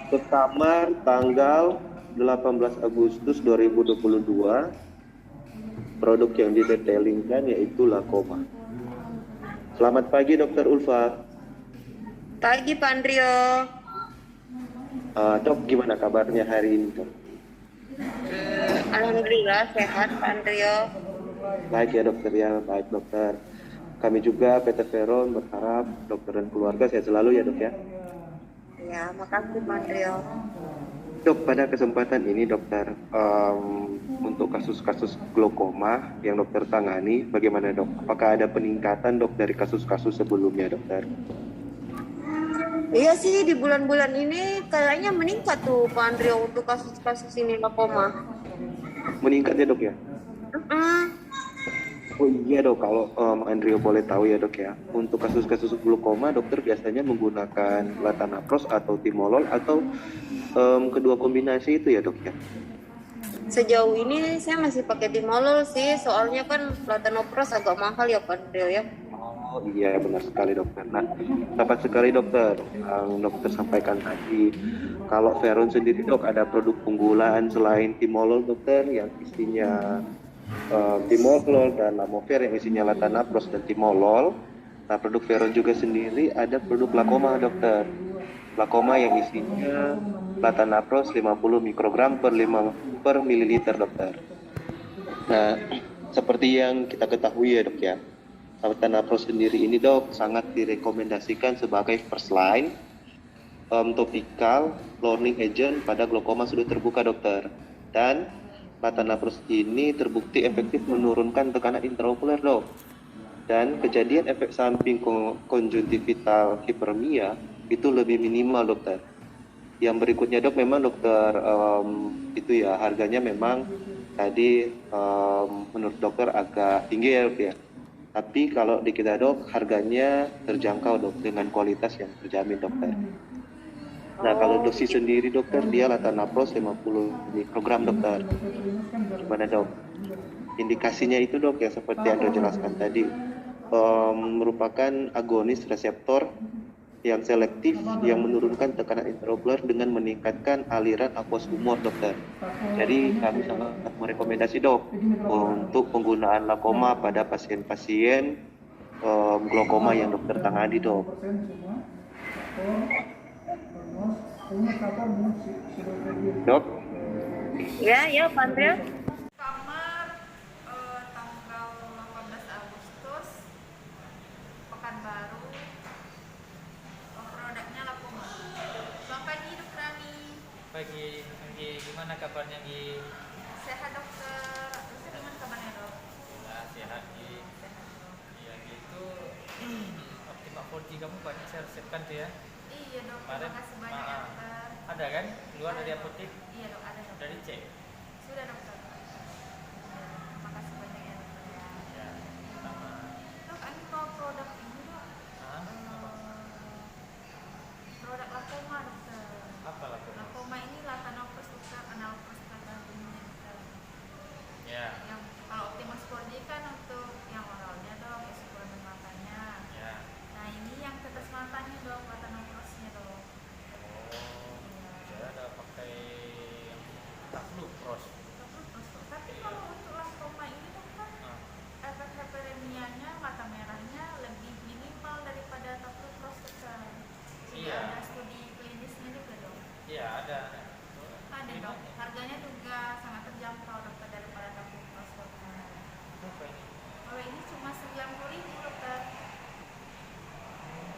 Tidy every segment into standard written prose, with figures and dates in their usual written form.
Ke kamar tanggal 18 Agustus 2022. Produk yang didetailingkan yaitu Lakoma. Selamat pagi Dokter Ulfa. Pagi Pak Andrio. Dok, gimana kabarnya hari ini dok? Alhamdulillah sehat Pak Andrio. Baik ya dokter ya, baik dokter. Kami juga PT Veron berharap dokter dan keluarga sehat selalu ya dok ya. Ya, makasih Pak Andrio. Dok, pada kesempatan ini dokter, untuk kasus-kasus glaukoma yang dokter tangani, bagaimana dok? Apakah ada peningkatan dok dari kasus-kasus sebelumnya dokter? Iya sih di bulan-bulan ini kayaknya meningkat tuh Pak Andrio untuk kasus-kasus ini lakoma. Meningkat ya dok ya? Mm-mm. Oh iya dok, kalau Andrio boleh tahu ya dok ya, untuk kasus-kasus glaukoma dokter biasanya menggunakan latanoprost atau timolol atau kedua kombinasi itu ya dok ya? Sejauh ini saya masih pakai timolol sih, soalnya kan latanoprost agak mahal ya Pak Andrio ya. Oh iya benar sekali dokter. Nah, tepat sekali dokter yang dokter sampaikan tadi. Kalau Veron sendiri dok ada produk unggulan selain timolol dokter yang isinya timolol dan lamover yang isinya latanoprost dan timolol. Nah, produk Veron juga sendiri ada produk Lakoma dokter. Lakoma yang isinya latanoprost 50 mikrogram per mililiter dokter. Nah, seperti yang kita ketahui ya dok ya, latanoprost sendiri ini dok sangat direkomendasikan sebagai first line topical learning agent pada glaukoma sudut terbuka dokter. Dan latanoprost ini terbukti efektif menurunkan tekanan intraokuler dok. Dan kejadian efek samping konjungtivital hiperemia itu lebih minimal dokter. Yang berikutnya dok, memang dokter itu ya harganya memang tadi menurut dokter agak tinggi ya dok ya. Tapi kalau di kita dok harganya terjangkau dok dengan kualitas yang terjamin dokter. Nah kalau Oh, dosis sendiri dokter dia latanoprost 50 mikrogram dokter. Gimana dok? Indikasinya itu dok ya seperti yang Anda jelaskan tadi, merupakan agonis reseptor yang selektif yang menurunkan tekanan intraokular dengan meningkatkan aliran aqueous humor dokter. Jadi kami sangat merekomendasi dok untuk penggunaan lakoma pada pasien-pasien glaukoma yang dokter tangani dok. Dok, ya ya Pak Andrio. Kamar tanggal 18 Agustus Pekanbaru, produknya Lakuma. Selamat pagi Dok Rani. Pagi, Anggi. Gimana kabarnya, Gi? Sehat dokter. Terus gimana kabarnya dok? Nah, sehat, Gi. Sehat dok. Ya, gitu. Optima 4G kamu banyak saya resepkan tuh ya. Iya dok, terima Kemarin kasih banyak ya dokter. ada kan? Keluar Ada, dari dok. apotek, Iya dok, ada dok. udah dicek. Sudah dokter. Terima kasih banyak ya dokter ya. Ya, sama. Dok, ini mau produk ini dok. Hah? Apa? Produk Lakoma dokter. Apa lah tuh? Lakoma ini latanoprost dokter, analprost kata dokter. Ya, Yang kalau Optimus 4G kan untuk yang oralnya dok, ya suplemen matanya. ya. Nah ini yang tetes matanya dok, mata noprosnya dok. Oh, Iya. saya ada pakai yang Taflupros. Tapi kalau untuk laktoma ini dok kan Ah, efek hyperemianya, mata merahnya lebih minimal daripada taflupros kan. Sudah iya, ada studi klinisnya juga dok. iya ada. Ada dok, harganya juga sangat terjangkau dokter daripada taflupros dokter. Apa ini? Kalau ini cuma 90.000 dokter.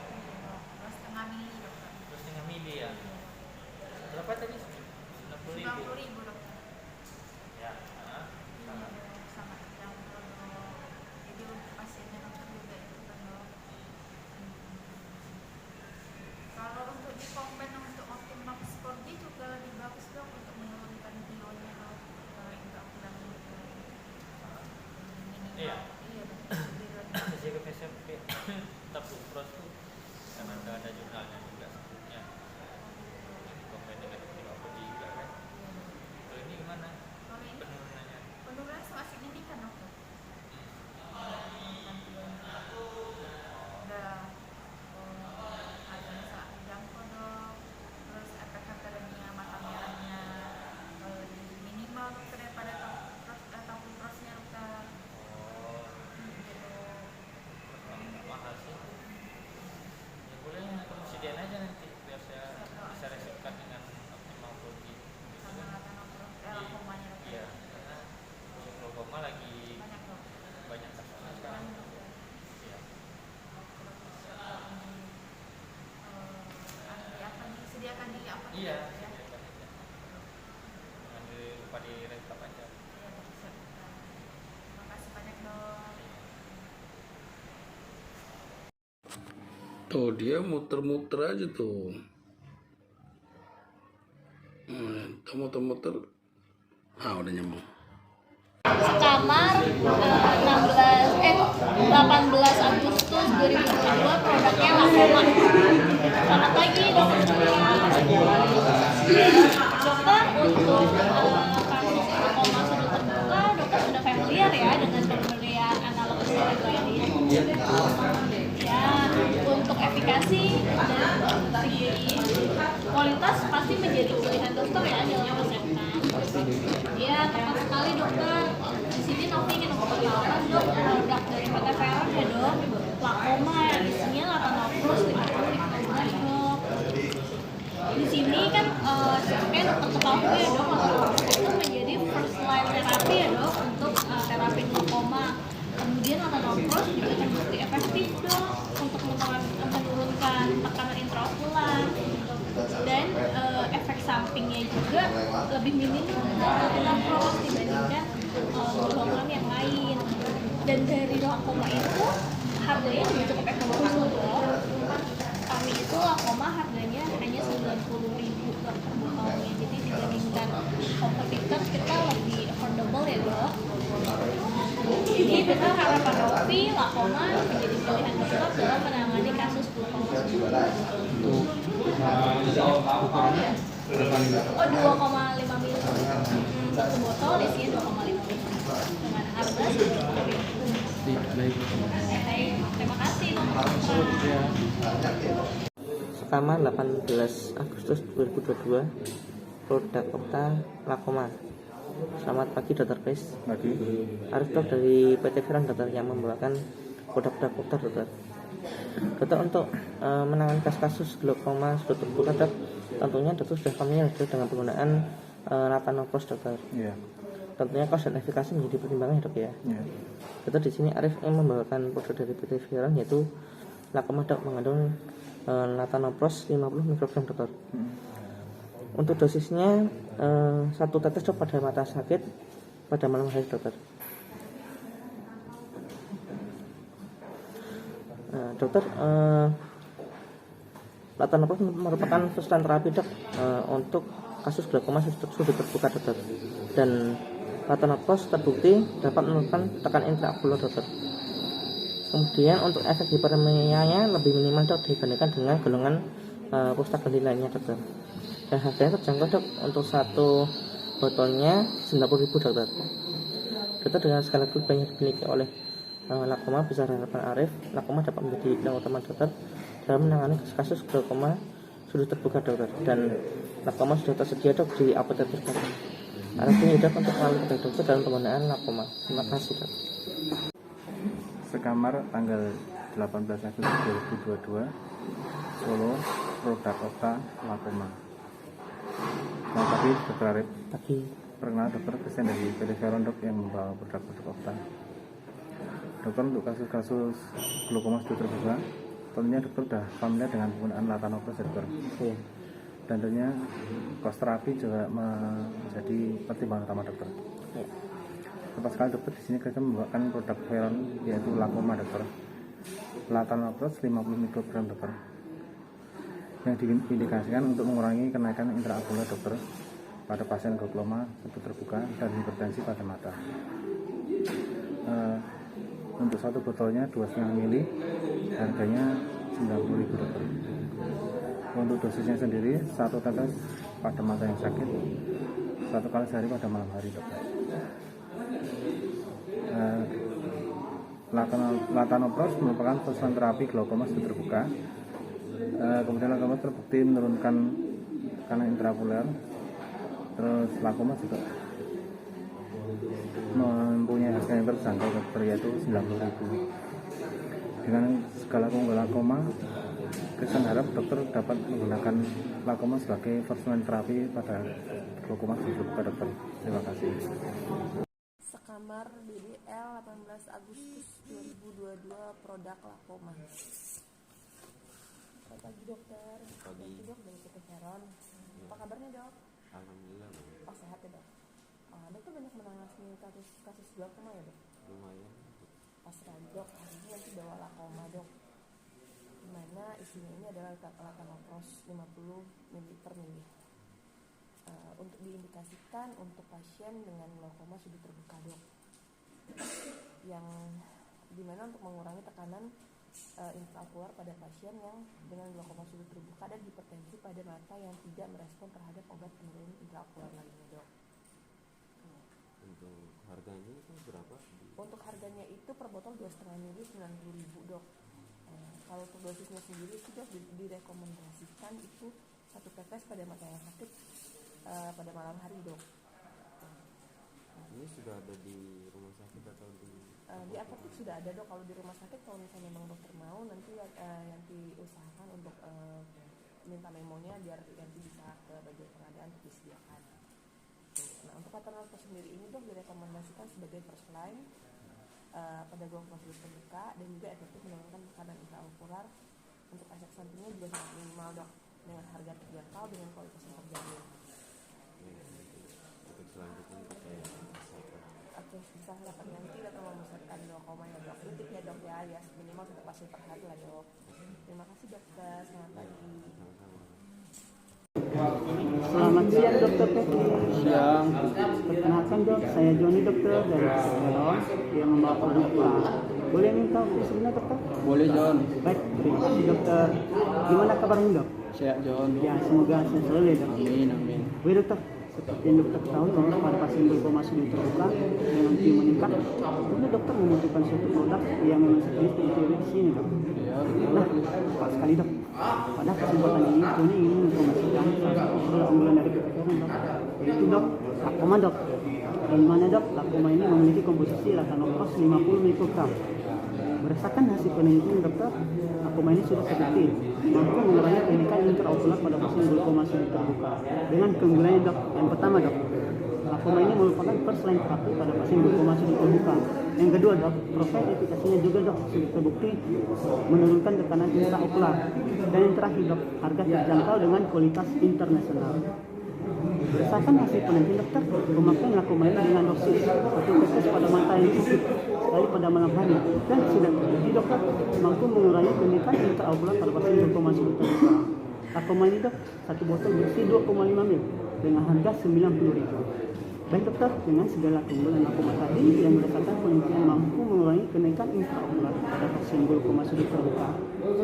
Iya, dok. 2,5 mili dokter. Terus dengan mili ya. Berapa tadi? 60.000. 90.000 dokter. Ya, Iya, sama. dok. Sangat terjangkau dok. Jadi untuk pasiennya dokter juga itu kan dok. Kalau untuk di combine untuk Optimax 4G juga lebih bagus dok untuk menurunkan kilonya dok. Untuk akuran minimal. Iya. Iya dok. Lebih rendah. Jaga PSMP Taflupros tuh karena ada jurnalnya juga sebelumnya. Komen dengan tim apa juga kan. di apa? Iya. Ya. Jangan lupa di rekap aja. Ya, dok, siap. Terima kasih banyak, dok. Tuh dia muter-muter aja tuh. Muter-muter. Udah nyambung. Sekamar 18 Agustus 2022 produknya Lakoma. Selamat pagi dokter. Dokter, untuk kasus Lakoma sudah terbuka, dokter sudah familiar ya dengan pemberian analog steroid lainnya. Ya, untuk efikasi dan segi kualitas pasti menjadi pilihan dokter ya dalam resepnya. Iya, tepat sekali dokter. Di sini Novi ingin memperkenalkan dok produk dari PT Veron ya dok. Lakoma yang isinya Latanopros 50 mikrogram dok. Di sini kan seperti dokter ketahui ya dok, Latanopros itu menjadi first line terapi ya dok untuk terapi glaukoma. Kemudian Latanopros juga terbukti efektif dok untuk menurunkan tekanan intraokular dan efek sampingnya juga lebih minim dari Latanopros dibandingkan golongan yang lain. Dan dari glaukoma itu harganya juga cukup ekonomis loh dok. Kami itu Lakoma harganya hanya 90.000 per botolnya, jadi dibandingkan kompetitor kita lebih affordable ya dok. Jadi benar harapan Novi, Lakoma menjadi pilihan dokter dalam menangani kasus glaukoma. Oh, 2,5 ml. Satu botol isinya 2,5 ml. Dengan harga 90.000. Baik. Terima kasih. Sekamar 18 Agustus 2022 produk Opta Lakoma. Selamat pagi Dr. Chris. Pagi. Arif dok dari PT Veron dokter yang membawakan produk Opta dokter. Dokter, untuk menangani kasus glaukoma sudah terbuka dok, tentunya dokter sudah familiar dengan penggunaan Latanopros dokter. Iya. Tentunya kos dan efikasi menjadi pertimbangan ya dok ya. Iya. Dokter, di sini Arif yang membawakan produk dari PT Veron yaitu Lakoma dok, mengandung Latanopros 50 mikrogram dokter. Untuk dosisnya 1 tetes dok pada mata sakit pada malam hari dokter. Dokter, Latanopros merupakan first line terapi dok untuk kasus glaukoma sudah terbuka dokter, dan Latanopros terbukti dapat menurunkan tekanan intraokular dokter. Kemudian untuk efek hiperemianya lebih minimal dok dibandingkan dengan golongan prostaglandin lainnya dokter. Dan harganya terjangkau dok, untuk satu botolnya 90.000 dokter. Dokter, dengan segala kelebihan yang dimiliki oleh Lakoma, besar harapan Arif, Lakoma dapat menjadi pilihan utama dokter dalam menangani kasus glaukoma sudah terbuka dokter, dan Lakoma sudah tersedia dok di apotek terdekat. Arif ini dok untuk melalui dokter dalam penggunaan Lakoma. Terima kasih dok. Sekamar tanggal 18 Agustus 2022 Solo, produk Opta Lakoma. Selamat pagi Dr. Arif. Pagi. Perkenalkan dokter Kristen dari PT Veron dok yang membawa produk-produk Opta. Dokter, untuk kasus-kasus glaukoma sudah terbuka, tentunya dokter sudah familiar dengan penggunaan Latanopros dokter. Iya. Dan tentunya kos terapi juga menjadi pertimbangan utama dokter. Iya. Tepat sekali dokter, di sini kita membawakan produk Veron yaitu Lakoma dokter. Latanopros 50 mikrogram dokter, yang diindikasikan untuk mengurangi kenaikan intraokular dokter pada pasien glaukoma sudah terbuka dan hipertensi pada mata. Untuk satu botolnya 2,5 ml, harganya 90.000 dokter. Untuk dosisnya sendiri 1 tetes pada mata yang sakit 1 kali sehari pada malam hari dokter. Latanopros merupakan first line terapi glaukoma sudah terbuka. Kemudian Lakoma terbukti menurunkan tekanan intraokular. Terus Lakoma juga mempunyai harga yang terjangkau dokter, yaitu 90.000. Dengan segala keunggulan Lakoma, Kristen harap dokter dapat menggunakan Lakoma sebagai first line terapi pada glaukoma sudah terbuka dokter. Terima kasih. Sekamar BDL 18 Agustus 2022 produk Lakoma. Selamat pagi dokter. Pagi dok dari PT Veron. Alhamdulillah Bang. Oh sehat ya dok. Dokter banyak menangani kasus glaukoma ya dok? Lumayan. Pas sekali dok, hari ini nanti bawa lakoma dok. Dimana isinya ini adalah latanopros 50 ml per mili. Untuk diindikasikan untuk pasien dengan glaukoma sudut terbuka dok. Yang dimana untuk mengurangi tekanan intraokular pada pasien yang dengan glaukoma sudut terbuka dan hipertensi pada mata yang tidak merespon terhadap obat penurun intraokular lainnya dok. Untuk harganya itu berapa? Untuk harganya itu per botol 2,5 ml 90.000 dok. Kalau untuk dosisnya sendiri itu dok direkomendasikan itu 1 tetes pada mata yang sakit pada malam hari dok. Ini sudah ada di rumah sakit atau di apotek sudah ada dok. Kalau di rumah sakit kalau misalnya memang dokter mau nanti usahakan untuk minta memonya biar nanti bisa ke bagian pengadaan untuk disediakan. Nah untuk latanopros sendiri ini dok direkomendasikan sebagai first line pada glaukoma sudut terbuka dan juga efektif menurunkan tekanan intraokular. Untuk efek sampingnya juga sangat minimal dok, dengan harga terjangkau dengan kualitas yang terjamin. Untuk selanjutnya saya Oke, bisa harapan nanti datang memusatkan glaukoma ya dok. Rutin ya dok ya minimal 1 pasien per hari lah dok. Terima kasih dokter, selamat pagi. Selamat siang dokter Peti. Siang. Perkenalkan dok, saya Joni dokter dari Veron yang membawa produk Pak. Boleh minta sebenarnya dokter? Boleh Jon. Baik, terima kasih dokter. Gimana kabarnya dok? Sehat Jon. Ya semoga sehat selalu ya dok. Amin amin. Baik dokter, seperti yang dokter ketahui bahwa pada pasien glaukoma sudut terbuka dengan Q meningkat, tentu dokter membutuhkan suatu produk yang memang sejenis seperti di sini dok. Nah, tepat sekali dok. Pada kesempatan ini Joni ingin mempromosikan salah satu produk unggulan dari Veron dok, yaitu dok lakoma dok. Dan mana dok, lakoma ini memiliki komposisi latanopros 50 mikrogram. Berdasarkan hasil penelitian dokter, lakoma ini sudah terbukti mampu mengurangi pendidikan intraokular pada pasien glaukoma sudut terbuka. Dengan keunggulannya dok, yang pertama dok, lakoma ini merupakan first line terapi pada pasien glaukoma sudut terbuka. Yang kedua dok, profil efikasinya juga dok sudah terbukti menurunkan tekanan intraokular. Dan yang terakhir dok, harga terjangkau dengan kualitas internasional. Berdasarkan hasil penelitian dokter, pemakaian lakoma ini dengan dosis 1 tetes pada mata yang cukup sekali pada malam hari dan sudah terbukti dokter mampu mengurangi pendidikan intraokular pada pasien glaukoma sudut terbuka. Lakoma ini dok, 1 botol berisi 2,5 ml dengan harga 90.000. Baik dokter, dengan segala keunggulan lakoma tadi yang berdasarkan penelitian mampu mengurangi kenaikan intraokular pada pasien glaukoma sudut terbuka.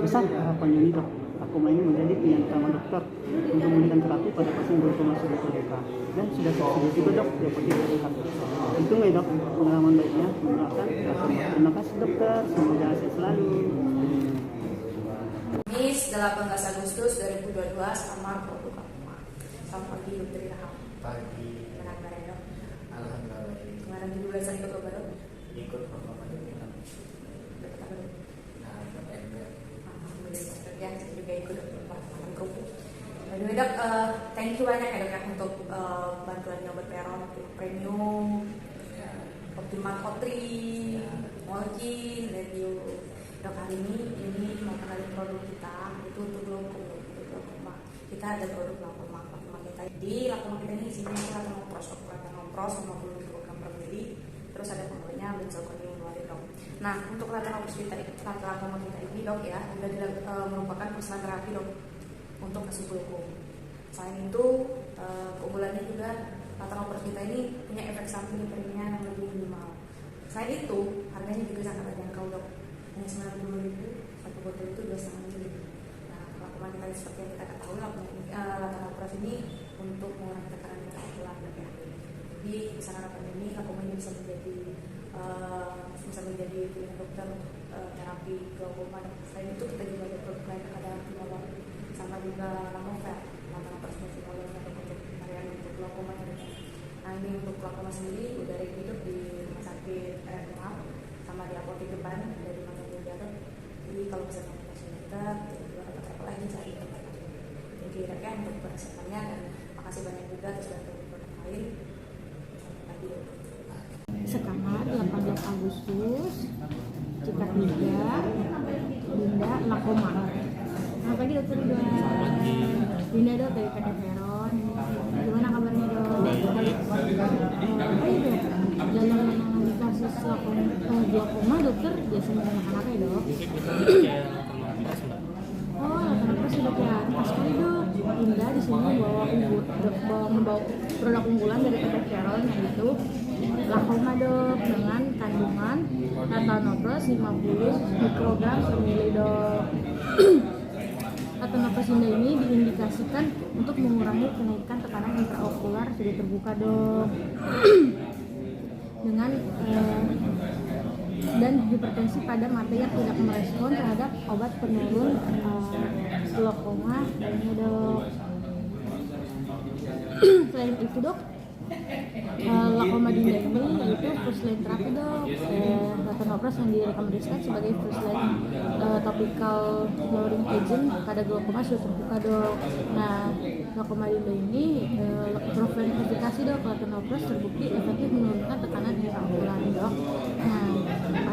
Besar harapannya ini dok, lakoma ini menjadi pilihan utama dokter untuk memberikan terapi pada pasien glaukoma sudut terbuka dan sudah sukses juga dok di apotek terdekat. Itu ya dok, pengalaman baiknya menggunakan lakoma. Terima kasih dokter, semoga sehat selalu. Kamis 18 Agustus 2022 Kamar Produk Lakoma. Selamat pagi dokter Ilham. Pagi. Gimana dok? Alhamdulillah. Kemarin di bulan ikut lomba dok? Ikut lomba juga. Dapat apa dok? Nah, dapat ember. Alhamdulillah dokter ya, saya juga ikut lomba makan kerupuk. Anyway dok, thank you banyak ya dok ya untuk bantuan obat Veron premium, Optimal Kotri, Molkin, review. Dok hari ini mau kenalin produk kita itu untuk glaukoma. Kita ada produk lakoma kita. Di lakoma kita ini isinya latanopros 50 mikrogram per mili. Terus ada pembawanya benzalkonium fluoride dok. Nah untuk latanopros lakoma kita ini dok ya sudah merupakan first terapi dok untuk kasus glaukoma. Selain itu keunggulannya juga latanopros kita ini punya efek samping hiperemia yang lebih minimal. Selain itu harganya juga sangat terjangkau dok. Hanya 90.000, 1 botol itu 2,5 ml. Nah, lakoma kita seperti yang kita ketahui, latanopros ini untuk mengurangi tekanan intraokular ya. Jadi besar harapan ini lakoma ini bisa menjadi pilihan dokter terapi glaukoma. Selain itu kita juga ada produk lain ada timolol sama juga lamover, latanopros timolol untuk varian untuk glaukoma. Nah ini untuk glaukoma sendiri udah hidup di rumah sakit RMA sama di apotek depan dari Mata Jarot. Jadi kalau misalnya pasien kita juga dapat travel lagi cari tempat. Jadi kira-kira untuk persiapannya dan makasih banyak juga atas bantuan produk lain. Sampai lagi. Sekamar 18 Agustus Cikak 3 Dinda lakoma. Selamat pagi dokter Dinda. Dinda dok dari PT Veron. Gimana kabar glaukoma dokter biasa menggunakan apa ya dok? Oh, kenapa sih dok ya? Pas sekali dok. Indah di sini membawa produk unggulan dari PT Veron yaitu glaukoma dok dengan kandungan latanopros 50 mikrogram per mili dok. Latanopros Indah ini diindikasikan untuk mengurangi kenaikan tekanan intraokular sudah terbuka dok. Dengan dan hipertensi pada mata yang tidak merespon terhadap obat penurun glaukoma lainnya dok. Selain itu dok, glaukoma Dinda ini yaitu first line terapi dok. Latanopros yang direkomendasikan sebagai first line topical lowering agent pada glaukoma sudah terbuka dok. Nah, glaukoma Dinda ini proven efikasi dok. Latanopros terbukti efektif menurunkan tekanan intraokular dok. Nah,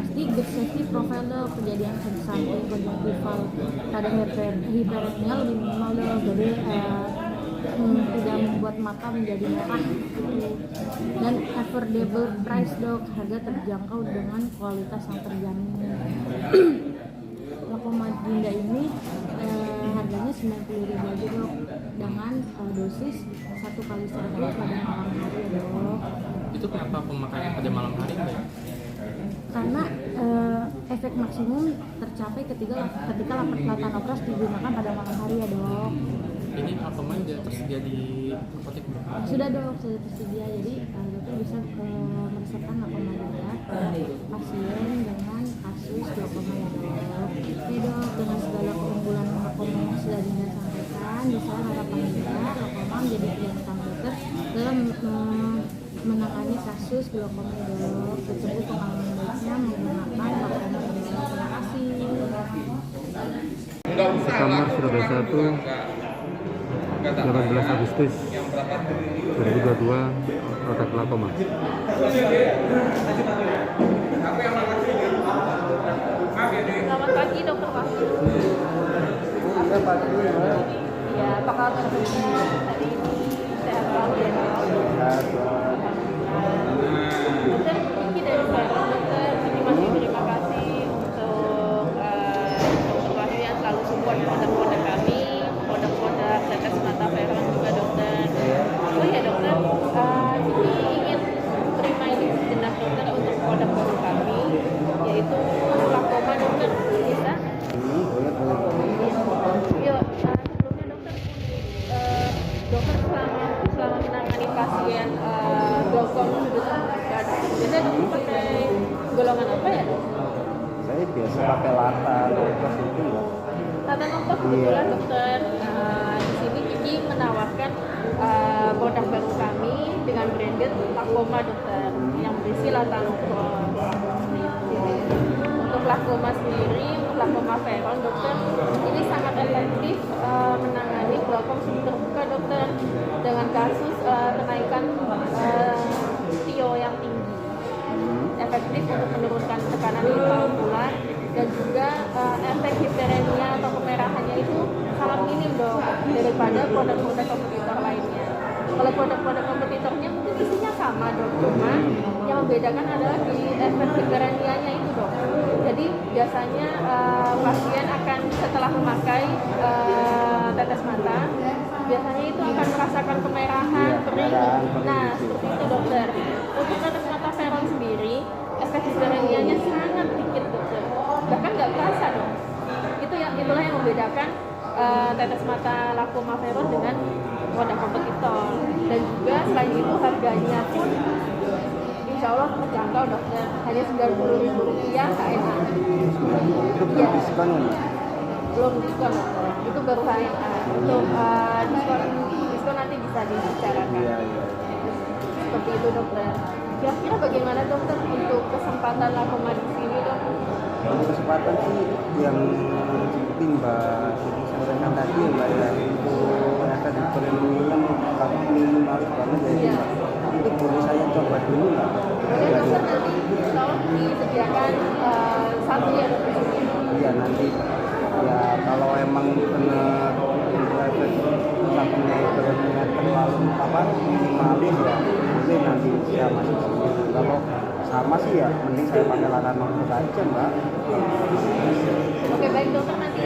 pasti good safety profile dok. Kejadian efek samping konjungtival pada hiperemia lebih minimal dok. Jadi tidak membuat mata menjadi merah dan affordable price dok, harga terjangkau dengan kualitas yang terjamin. Glaukoma Dinda ini harganya 90.000 aja dok dengan dosis 1 kali sehari pada malam hari dok. Itu kenapa pemakaian pada malam hari ya? Karena efek maksimum tercapai ketika latanopros digunakan pada malam hari ya dok. Ini glaukoma sudah tersedia di apotek? Sudah dok, sudah tersedia. Jadi dokter bisa meresepkan glaukoma Dinda pasien dengan kasus glaukoma ya dok. Oke dok, dengan segala keunggulan glaukoma yang sudah Dinda sampaikan, bisa harapan Dinda glaukoma menjadi pilihan utama dokter dalam menangani kasus glaukoma dok. Tersebut pengalaman baiknya menggunakan glaukoma dok. Terima kasih. Kamar Surabaya 1 18 Agustus 2022 produk glaukoma. Selamat pagi dokter Wahyu. Ya, apa kabar hari ini? Sehat selalu ya dok. Dokter, ini dari Veron dokter. Terima kasih untuk dokter Wahyu yang selalu support produk-produk kami, produk-produk tetes mata Veron juga dokter. Oh ya dokter, ini ingin terima ini sejenak dokter untuk produk baru kami, yaitu glaukoma dokter. Bisa? Yuk, sebelumnya dokter, dokter selama menangani pasien glaukoma sudut terbuka, biasanya dokter pakai golongan apa ya dok? Saya biasa pakai latanopros itu loh. Latanopros kebetulan dokter. Di sini Kiki menawarkan produk baru kami dengan branded glaukoma dokter yang berisi latanopros. Untuk glaukoma sendiri, untuk glaukoma Veron dokter, ini sangat efektif menangani glaukoma sudut terbuka dokter dengan kasus kenaikan TIO yang tinggi. Efektif untuk menurunkan tekanan intraokular dan juga efek hiperemia atau kemerahannya itu sangat minim dok daripada produk-produk kompetitor lainnya. Kalau produk-produk kompetitornya mungkin isinya sama dok, cuma yang membedakan adalah di efek hiperemianya itu dok. Jadi biasanya pasien akan setelah memakai tetes mata, biasanya itu akan merasakan kemerahan, kering. Nah seperti itu dokter. Untuk tetes mata Veron sendiri, efek hiperemianya sangat dikit dokter, bahkan nggak terasa dok. Itulah yang membedakan tetes mata glaukoma Veron dengan produk kompetitor. Dan juga selain itu harganya pun insya Allah terjangkau dokter, hanya Rp90.000 HNA. Itu belum diskon ya? Belum diskon dokter, itu baru HNA. Untuk diskon nanti bisa dibicarakan. Iya. Seperti itu dokter. Kira-kira bagaimana dokter untuk kesempatan glaukoma di sini dok? Kesempatan sih yang seperti Mbak Siti sampaikan tadi Mbak ya, itu efek premium tapi minimal banget ya. Itu boleh saya coba dulu nggak? Boleh dokter, nanti insya Allah disediakan satu ya dokter. Iya nanti ya kalau emang benar efek sampingnya itu terlalu minimalis ya mungkin nanti saya masuk sini. Kalau sama sih ya, mending saya pakai Latanoprus aja mbak. Oke baik dokter, nanti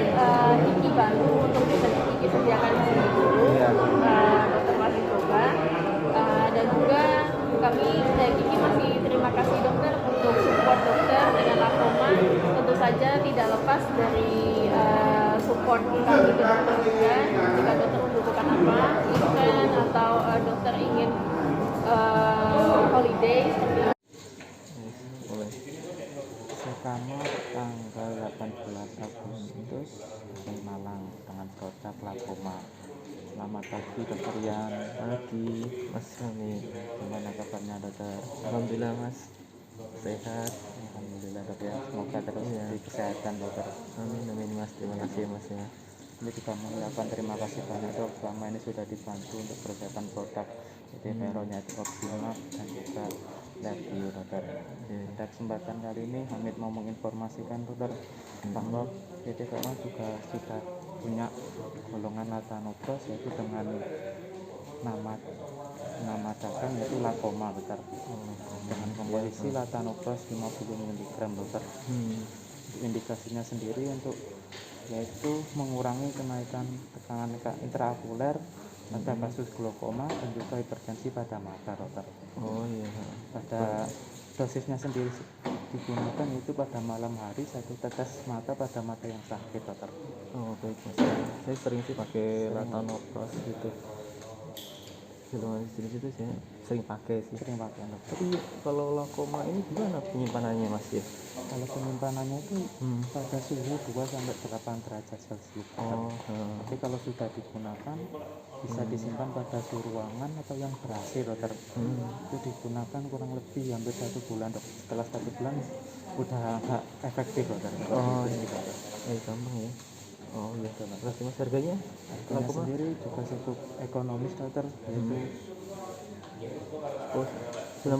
Kiki bantu untuk Kiki sediakan di sini dulu. Dokter masih coba dan juga kami dari Kiki masih terima kasih dokter untuk support dokter dengan lakoma. Tentu saja tidak lepas dari support kami ke dokter juga. Jika dokter membutuhkan apa, event atau dokter ingin holiday seperti itu. Sekamar tanggal 18 Agustus di Malang dengan produk lakoma. Selamat pagi dokter Yan. Pagi Mas Rami. Gimana kabarnya dokter? Alhamdulillah Mas. Sehat. Alhamdulillah dok ya. Semoga terus di kesehatan dokter. Amin amin Mas. Terima kasih Mas ya. Ini juga mengucapkan terima kasih banyak dok. Selama ini sudah dibantu untuk persiapan produk Veronnya itu optimal dan juga Lavio dokter. Pada kesempatan kali ini Hamid mau menginformasikan dokter bahwa PT Veron juga sudah punya golongan Latanoprus yaitu dengan nama dagang yaitu lakoma dokter. Dengan komposisi Latanoprus 50 mg dokter. Indikasinya sendiri untuk yaitu mengurangi kenaikan tekanan intraokuler pada kasus glaukoma dan juga hipertensi pada mata dokter. Oh iya. Pada dosisnya sendiri digunakan itu pada malam hari 1 tetes mata pada mata yang sakit dokter. Oh baik mas. Saya sering sih pakai Latanoprus gitu. Golongan jenis itu saya sering pakai sih. Sering pakai dokter. Tapi kalau lakoma ini gimana penyimpanannya mas ya? Kalau penyimpanannya itu pada suhu 2-8 derajat Celcius. Tapi kalau sudah digunakan bisa disimpan pada suhu ruangan atau yang ber-AC dokter. Itu digunakan kurang lebih hampir 1 bulan dok. Setelah 1 bulan udah agak efektif dokter. Oh ini dokter. Gampang ya. Oh iya dokter. Berarti mas harganya sendiri juga cukup ekonomis dokter. Yaitu 90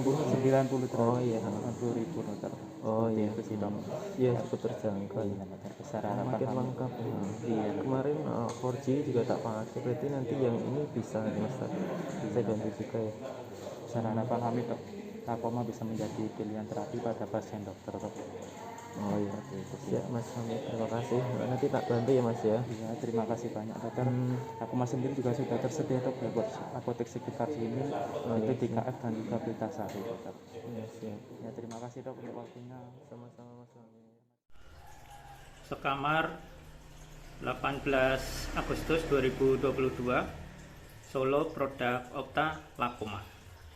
oh iya 90.000 dokter. Oh iya itu sih dok. Iya cukup terjangkau. Iya besar harapan makin lengkap. Iya kemarin 4G juga tak pakai, berarti nanti yang ini bisa mas saya bantu juga ya. Besar harapan kami dok, lakoma bisa menjadi pilihan terapi pada pasien dokter dok. Oh iya ya mas Hamid, terima kasih. Nanti tak bantu ya mas ya. Iya terima kasih banyak dokter. Lakoma sendiri juga sudah tersedia dok di apotek sekitar sini. Itu di KF dan juga Blitasari dokter. Iya siap. Ya terima kasih dok untuk waktunya. Sama-sama mas Hamid. Sekamar 18 Agustus 2022 Solo produk Opta lakoma.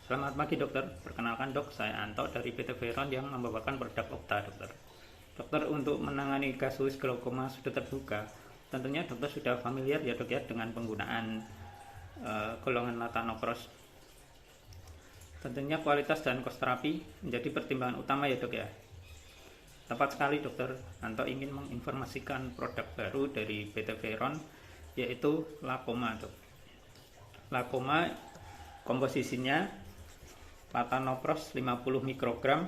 Selamat pagi dokter. Perkenalkan dok, saya Anto dari PT Veron yang membawakan produk Opta dokter. Dokter untuk menangani kasus glaukoma sudah terbuka, tentunya dokter sudah familiar ya dok ya dengan penggunaan golongan Latanoprus. Tentunya kualitas dan kos terapi menjadi pertimbangan utama ya dok ya. Tepat sekali dokter, Anto ingin menginformasikan produk baru dari PT Veron yaitu lakoma dok. Lakoma komposisinya Latanoprus 50 mikrogram,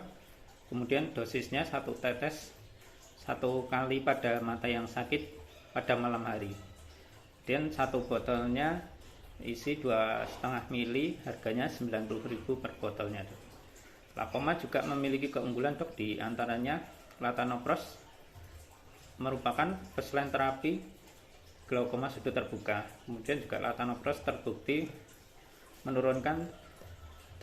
kemudian dosisnya 1 tetes 1 kali pada mata yang sakit pada malam hari. Dan 1 botolnya isi 2,5 mili, harganya 90.000 per botolnya dok. Lakoma juga memiliki keunggulan dok, di antaranya Latanoprus merupakan first line terapi glaukoma sudut terbuka. Kemudian juga Latanoprus terbukti menurunkan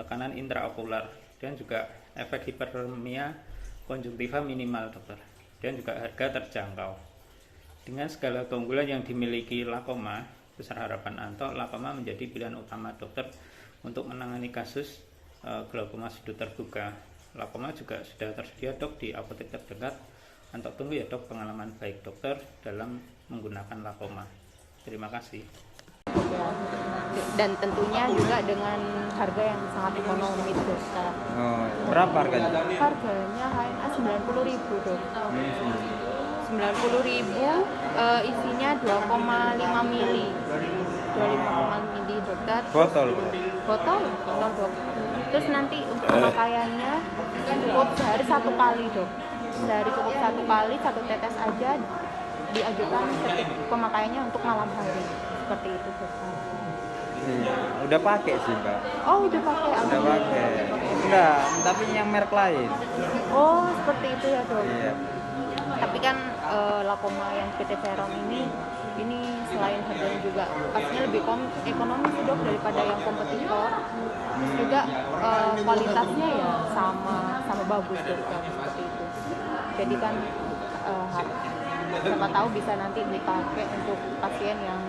tekanan intraokular dan juga efek hipertermia konjungtiva minimal dokter, dan juga harga terjangkau. Dengan segala keunggulan yang dimiliki lakoma, besar harapan Anto lakoma menjadi pilihan utama dokter untuk menangani kasus glaukoma sudut terbuka. Lakoma juga sudah tersedia dok di apotek terdekat. Anto tunggu ya dok pengalaman baik dokter dalam menggunakan lakoma. Terima kasih. Dan tentunya juga dengan harga yang sangat ekonomis dokter. Berapa harganya? Harganya HNA 90.000 dok. 90.000, isinya 2,5 mili. 2,5 mili dokter. Botol dok. Terus nanti untuk pemakaiannya cukup sehari 1 kali dok. Sehari cukup 1 kali, 1 tetes aja diajukan pemakaiannya untuk malam hari. Seperti itu dokter. Udah pakai sih mbak. Oh udah pakai. Udah pakai. Enggak, tapi yang merek lain. Oh seperti itu ya dok. Iya. Tapi kan Lakoma yang PT Veron ini selain harganya juga pastinya lebih ekonomis sih dok daripada yang kompetitor. Terus juga kualitasnya ya sama bagus dok kan, seperti itu. Jadi kan siapa tahu bisa nanti dipakai untuk pasien yang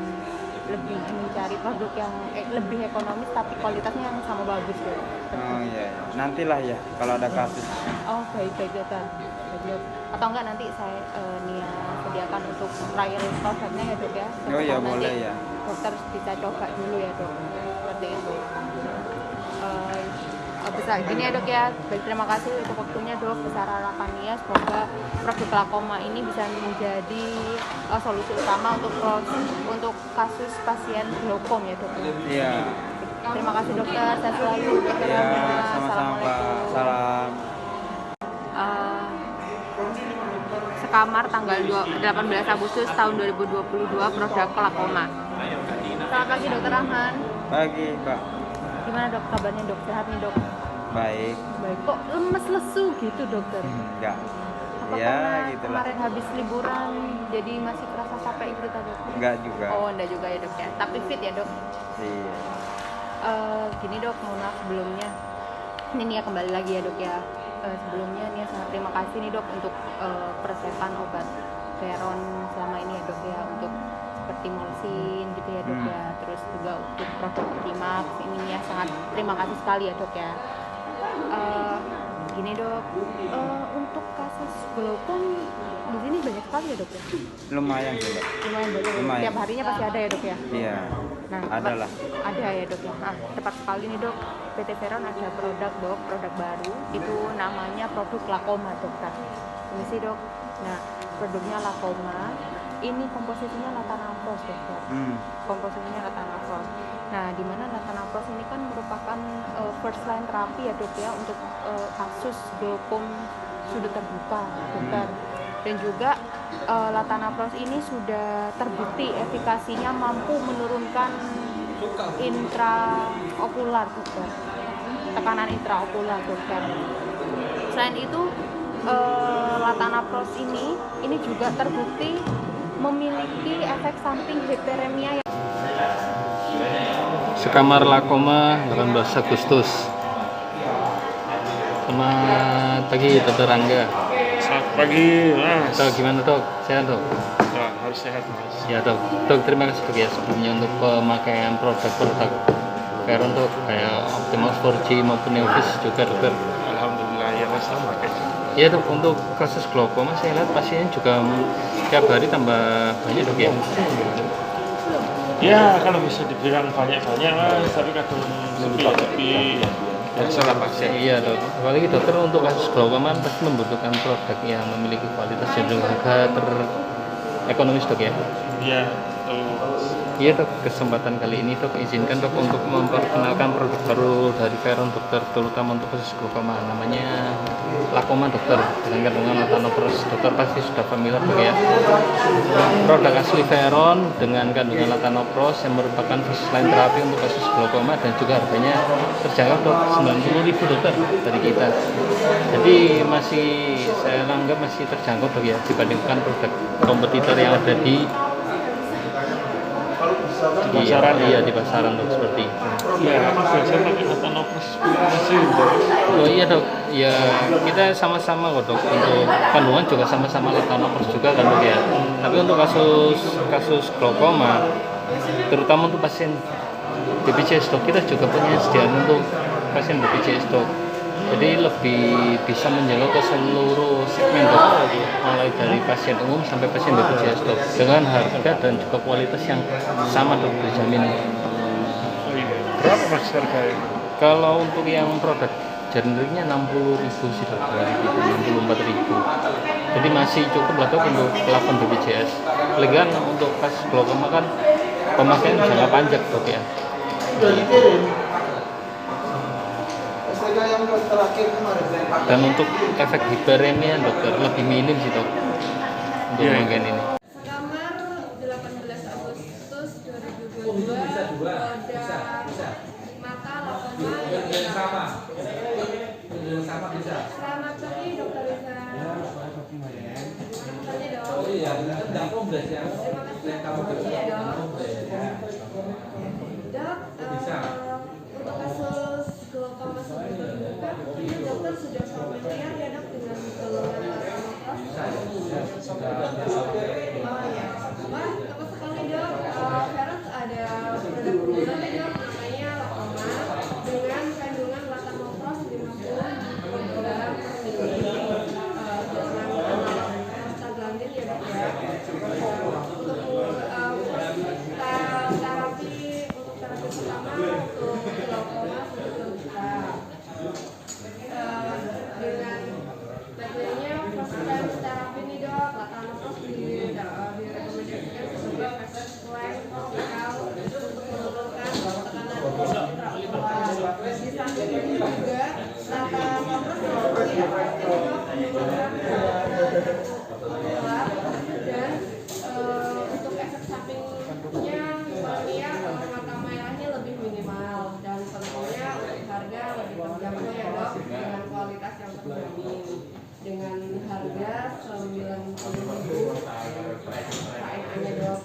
lebih mencari produk yang lebih ekonomis tapi kualitasnya yang sama bagus dok. Oh iya, nantilah ya kalau ada kasus. Oh baik dokter. Atau enggak nanti saya Nia sediakan untuk trial produknya ya dok ya. Oh iya Nanti boleh ya. Dokter bisa coba dulu ya dok. Seperti itu. Besar gini ya dok ya. Baik, terima kasih untuk waktunya dok. Besar harapan Nia semoga produk Lakoma ini bisa menjadi solusi utama untuk kasus pasien glaukom ya dok. Iya. Terima kasih dokter. Saya selalu dokter. Ya, sama-sama Pak. Salam. Sekamar tanggal 18 Agustus tahun 2022 produk Lakoma. Selamat pagi dokter Rahman. Pagi Pak. Gimana dok kabarnya dok? Sehat nih dok? Baik. Baik. Kok lemes lesu gitu dokter? Enggak. Apa Ya karena gitulah. kemarin habis liburan jadi masih kerasa capek gitu tadi dok? Enggak juga. Oh enggak juga ya dok ya. Tapi fit ya dok? Iya. Gini dok, mohon maaf sebelumnya. Ini Nia kembali lagi ya dok ya. Sebelumnya Nia sangat terima kasih nih dok untuk persiapan obat Veron selama ini ya dok ya, untuk seperti Molsin gitu ya dok ya, terus juga untuk produk Optimax ini Nia sangat terima kasih sekali ya dok ya. Gini dok, untuk kasus glaukom di sini banyak sekali ya dok ya? Lumayan sih Mbak. Lumayan banyak. Lumayan. Tiap harinya pasti ada ya dok ya? Iya. Nah, ada lah. Ada ya dok ya. Nah, tepat sekali nih dok. PT Veron ada produk baru. Itu namanya produk Lakoma dokter. Ini sih dok. Nah, produknya Lakoma. Ini komposisinya latanafros dokter. Komposisinya latanafros. Nah, di mana latanafros ini kan merupakan first line terapi ya dok ya untuk kasus glaukom sudut terbuka dokter. Dan juga latanafros ini sudah terbukti efikasinya mampu menurunkan intraokular dokter, tekanan intraokular dokter. Selain itu latanafros ini juga terbukti memiliki efek samping hiperemia yang Sekamar Lakoma 18 Agustus. Selamat pagi Dr. Angga. Selamat pagi Mas. Dok, gimana dok? Sehat dok? Ya, harus sehat Mas. Ya dok. Dok, terima kasih dok ya sebelumnya untuk pemakaian produk Veron dok, kayak Optimax 4G maupun Neovis juga dokter. Alhamdulillah ya Mas, sama kayaknya. Iya dok, untuk kasus glaukoma saya lihat pasien juga setiap hari tambah banyak dok ya. Ya kalau bisa dibilang banyak-banyak Mas, tapi kadang sepi ya, tapi ya salah pasien. Iya dok, apalagi dokter untuk kasus glaukoma pasti membutuhkan produk yang memiliki kualitas dan juga harga terekonomis dok ya. Iya. Iya dok, kesempatan kali ini dok izinkan dok untuk memperkenalkan produk baru dari Veron dokter, terutama untuk kasus glaukoma, namanya Lakoma dokter, dengan kandungan latanopros. Dokter pasti sudah familiar dok ya. Produk asli Veron dengan kandungan latanopros yang merupakan first line terapi untuk kasus glaukoma dan juga harganya terjangkau dok, 90.000 dokter dari kita. Jadi masih saya anggap masih terjangkau dok ya dibandingkan produk kompetitor yang ada di pasaran. Iya di pasaran dok, seperti itu. Iya, biasanya pakai latanopros masih. Oh iya dok, ya kita sama-sama kok dok, untuk kandungan juga sama-sama latanopros juga kan dok ya. Tapi untuk kasus glaukoma, terutama untuk pasien BPJS dok, kita juga punya sediaan untuk pasien BPJS dok. Jadi lebih bisa menjangkau ke seluruh segmen dok, mulai dari pasien umum sampai pasien BPJS dok, dengan harga dan juga kualitas yang sama dok, dijamin. Berapa Mas harganya? Kalau untuk yang produk generiknya 60.000 sih dok, 64.000. Jadi masih cukup lah dok untuk pelakon BPJS. Legan untuk kasus glaukoma kan pemakaian jangka panjang dok ya. Dan untuk efek hiperemia dokter lebih minim sih dok untuk pemakaian ini. Sekamar 18 Agustus 2022 produk mata lakoma Selamat pagi Dokter Risa. Oh iya, tidak progres ya. Iya dok. Dok, untuk kasus glaukoma sebelum terbuka, mungkin dokter sudah familiar ya dok dengan golongan latanopros? Oh iya, wah tepat sekali dok. Veron ada produk unggulan ya dok, namanya lakoma dengan kandungan latanopros 50 mg/ml. Prostaglandin ya dok ya. Untuk terapi pertama untuk glaukoma sudah terbuka dengan metodenya first terapi nih dok. Latanopros direkomendasikan sebagai first line topikal untuk menurunkan tekanan intraokular. Di samping itu juga latanopros memiliki efektif dok menurunkan okular dan untuk efek sampingnya misalnya mata merahnya lebih minimal dan tentunya untuk harga lebih terjangkau ya dok dengan kualitas yang terjamin dengan harga 90.000 KNA-nya dok.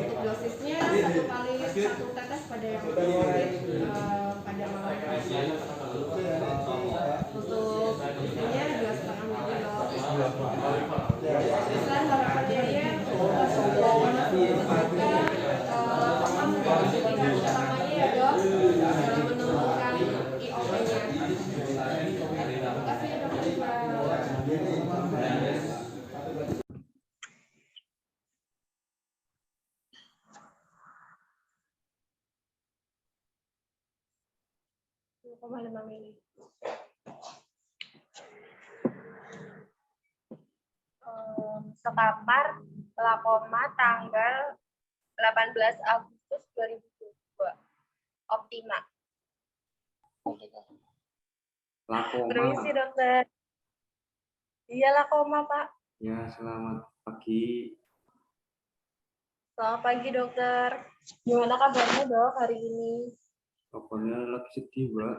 Untuk dosisnya 1 kali 1 tetes pada yang favorit pada malam hari. Untuk isinya 2,5 mili dok. Besar harapannya ya lakoma menjadi pilihan utamanya ya dok dalam menurunkan IOP-nya. Terima kasih dokter. Terpapar lakoma tanggal 18 Agustus 2022. Optima. Permisi dokter. Iya lakoma Pak. Ya, selamat pagi. Selamat pagi dokter. Gimana kabarnya dok hari ini? Pokoknya lagi sedih, Mbak.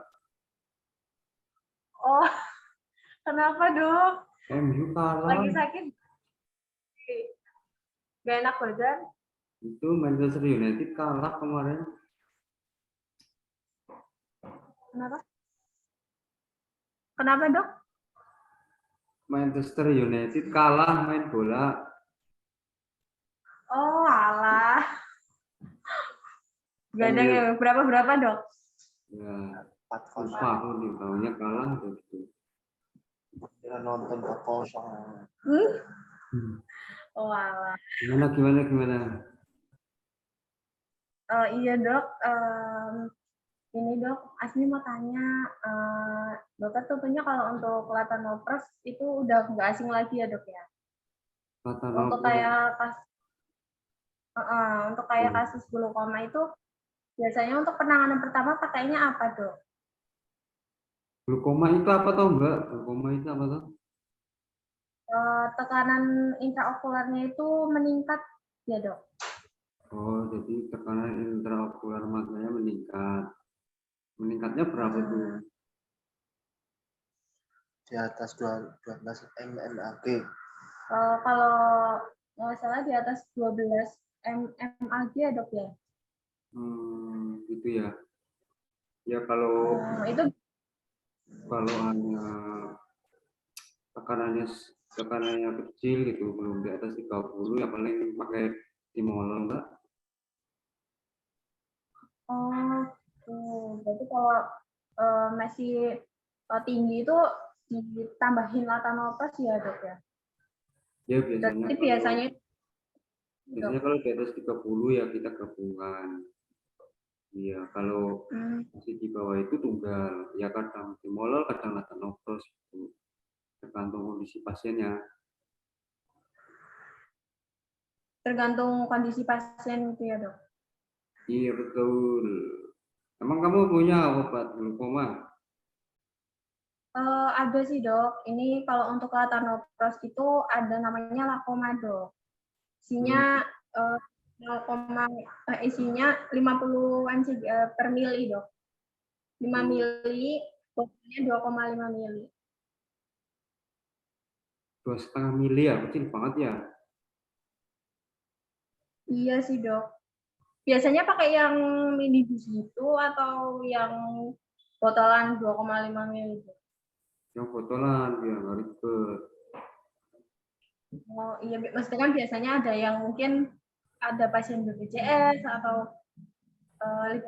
Oh, kenapa dok? MU kalah. Lagi sakit? Gak enak badan? Itu Manchester United kalah kemarin. Kenapa? Kenapa dok? Manchester United kalah main bola. Oh alah. Gak ada ya, berapa dok? Ya, 4-0 nih, tahunya kalah gitu. Dia nonton 4-0. Oh alah. Gimana? Iya dok, ini dok, Asmi mau tanya, dokter tentunya kalau untuk latanopros itu udah nggak asing lagi ya dok ya? Untuk kayak kasus glaukoma itu biasanya untuk penanganan pertama pakainya apa dok? Glaukoma itu apa toh Mbak? Glaukoma itu apa toh? Tekanan intraokularnya itu meningkat ya dok? Oh, jadi tekanan intraokular matanya meningkat. Meningkatnya berapa tuh? Di atas 12 mmHg. Kalau nggak salah di atas 12 mmHg ya dok ya? Gitu ya. Ya kalau itu hanya tekanannya kecil gitu, belum di atas 30 ya paling pakai timolol Mbak. Oh, berarti kalau masih tinggi itu ditambahin latanopros ya dok ya? Ya biasanya. Berarti biasanya kalau di atas 30 ya kita gabungan. Iya, kalau masih di bawah itu tunggal. Ya kadang timolol, kadang latanopros gitu. Tergantung kondisi pasiennya. Tergantung kondisi pasien itu ya dok? Iya betul. Emang kamu punya obat glaukoma? Ada sih dok. Ini kalau untuk latanopros itu ada namanya lakoma dok. Isinya isinya 50 mcg per mili, Dok. 5 mili, botolnya 2,5 mili. 2,5 mili ya, kecil banget ya. Iya sih, Dok. Biasanya pakai yang mini jus gitu atau yang botolan 2,5 mili? Yang botolan biar nggak ribet. Oh iya, maksudnya kan biasanya ada yang mungkin ada pasien BPJS atau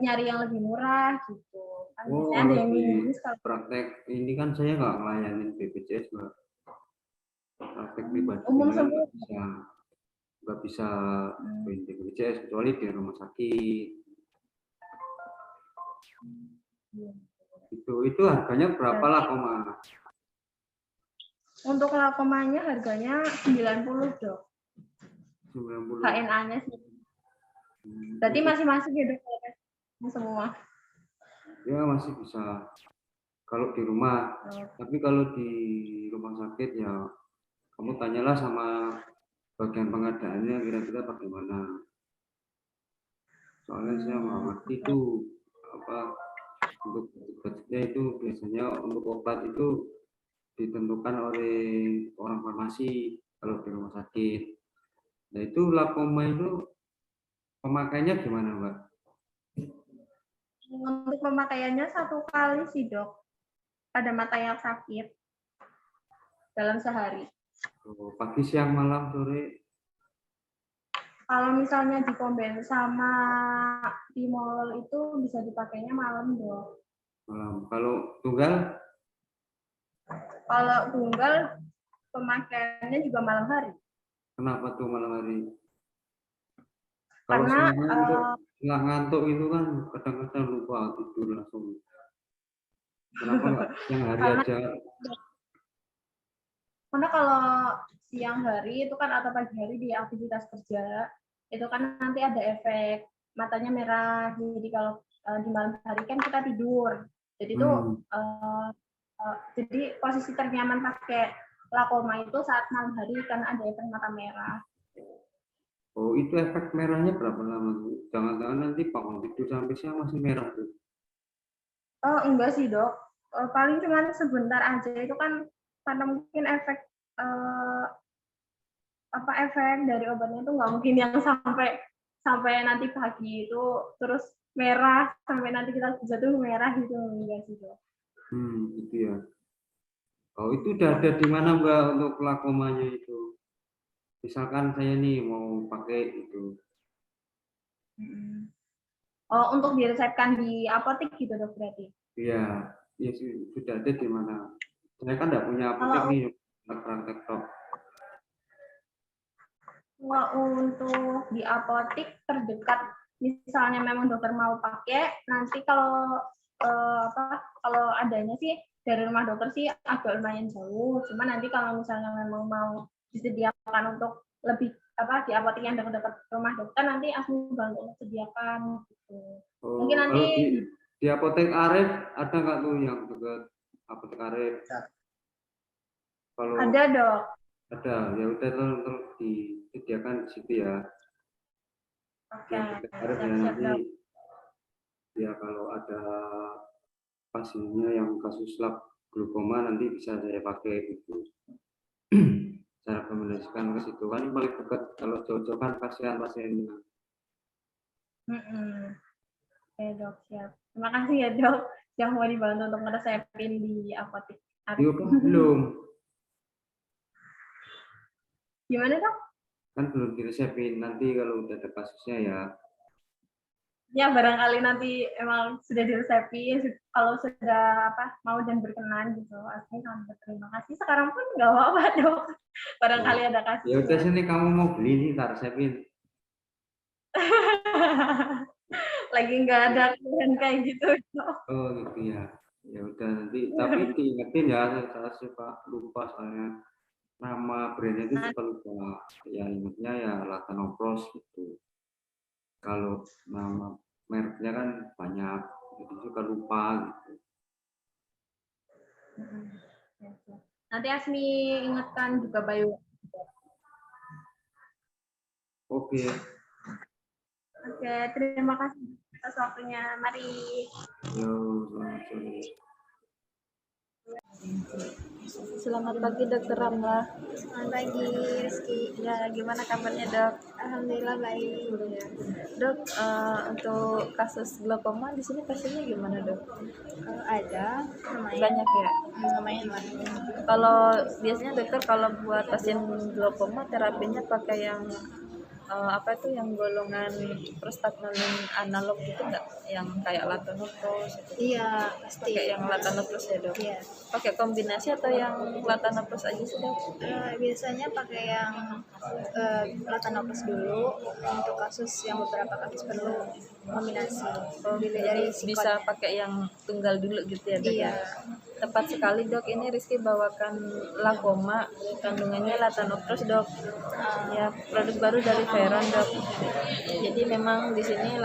nyari yang lebih murah gitu. Kan Oh, biasanya ada kalau yang di mini jus kalau praktek ini kan saya nggak ngelayanin BPJS, Mbak. Praktek pribadi umum saya semua. nggak bisa BPJS kecuali di rumah sakit. Itu harganya berapa lah, Koma? Untuk lakomanya harganya 90, Dok. 90. HNA-nya sih. Berarti masih masuk ya, Dok, semua. Ya masih bisa kalau di rumah. Tapi kalau di rumah sakit ya kamu tanyalah sama bagian pengadaannya kira-kira bagaimana. Soalnya saya nggak ngerti tuh apa untuk budgetnya itu biasanya untuk obat itu ditentukan oleh orang farmasi kalau di rumah sakit. Nah itu Lakoma itu pemakainya gimana, Mbak? Untuk pemakaiannya 1 kali sih, Dok. Pada mata yang sakit dalam sehari. Oh, pagi, siang, malam, sore. Kalau misalnya dikombin sama timolol itu bisa dipakainya malam, Dok. Malam. Kalau tunggal? Kalau tunggal pemakaiannya juga malam hari. Kenapa tuh malam hari? Kalau Karena setelah ngantuk itu kan kadang-kadang lupa tidur langsung. Kenapa nggak siang hari aja? Karena kalau siang hari itu kan atau pagi hari di aktivitas kerja itu kan nanti ada efek matanya merah. Jadi kalau di malam hari kan kita tidur. Jadi itu jadi posisi ternyaman pakai Lakoma itu saat malam hari karena ada efek mata merah. Oh, itu efek merahnya berapa lama tuh? Jangan-jangan nanti bangun tidur sampai siang masih merah tuh? Oh, enggak sih, Dok. Paling cuma sebentar aja. Itu kan karena mungkin efek efek dari obatnya itu nggak mungkin yang sampai nanti pagi itu terus merah sampai nanti kita jatuh merah gitu, enggak sih, Dok. Gitu ya. Oh, itu udah ada di mana, Mbak, untuk Lakomanya itu? Misalkan saya nih mau pakai itu. Oh, untuk diresepkan di apotek gitu, Dok, berarti? Iya, ya sudah ada di mana? Saya kan nggak punya apotek nih, praktek tok. Kalau untuk di apotek terdekat, misalnya memang dokter mau pakai, nanti kalau kalau adanya sih dari rumah dokter sih agak lumayan jauh. Cuma nanti kalau misalnya memang mau disediakan untuk lebih di apotek yang dekat-dekat rumah dokter, nanti aku bantu sediakan gitu. Oh, Mungkin nanti di apotek Arif ada nggak tuh yang dekat apotek Arif? Kalau ada, Dok. Ada, ya udah terus disediakan di situ ya. Oke, Arif ya nanti ya kalau ada pasiennya yang kasus lab glukoma nanti bisa saya pakai itu. Saya rekomendasikan ke situ kan paling dekat kalau jauh-jauh kan pasiennya. Oke, Dok, siap. Terima kasih ya, Dok, yang mau dibantu untuk ngeresepin di apotek. Yuk, belum. Gimana, Dok? Kan belum diresepin, nanti kalau udah ada kasusnya ya. Ya, barangkali nanti emang sudah diresepin, kalau sudah mau dan berkenan gitu. Asli sangat berterima kasih. Sekarang pun nggak apa-apa, Dok. Barangkali ada kasus. Ya udah sini kamu mau beli nih, tak resepin. Lagi nggak ada keluhan kayak gitu, Dok. Oh gitu ya. Ya udah nanti, tapi diingetin ya, saya suka lupa soalnya nama brandnya itu suka lupa. Ya ingatnya ya Latanopros gitu. Kalau nama mereknya kan banyak, jadi suka lupa gitu. Nanti Asmi ingatkan juga Bayu. Oke. Oke, terima kasih atas waktunya. Mari. Yo, selamat sore. Selamat pagi Dokter Ramla. Selamat pagi Rizky. Ya, gimana kabarnya dok? Alhamdulillah baik. Ya. Dok, untuk kasus glaukoma di sini pasiennya gimana dok? Ada, lumayan. Banyak ya? Lumayan lah. Kalau biasanya dokter kalau buat pasien glaukoma terapinya pakai yang apa itu yang golongan prostaglandin analog gitu enggak? Yang kayak latanopros gitu. Iya, pasti. Pakai yang latanopros ya dok? Iya. Pakai kombinasi atau yang latanopros aja sih dok? Biasanya pakai yang latanopros dulu untuk kasus yang beberapa kasus perlu kombinasi. Pilih dari Bisa pakai yang tunggal dulu gitu ya dok? Iya. Tepat sekali dok, ini Rizky bawakan lakoma, kandungannya latanopros dok. Ya, produk baru dari Veron dok. Jadi memang di sini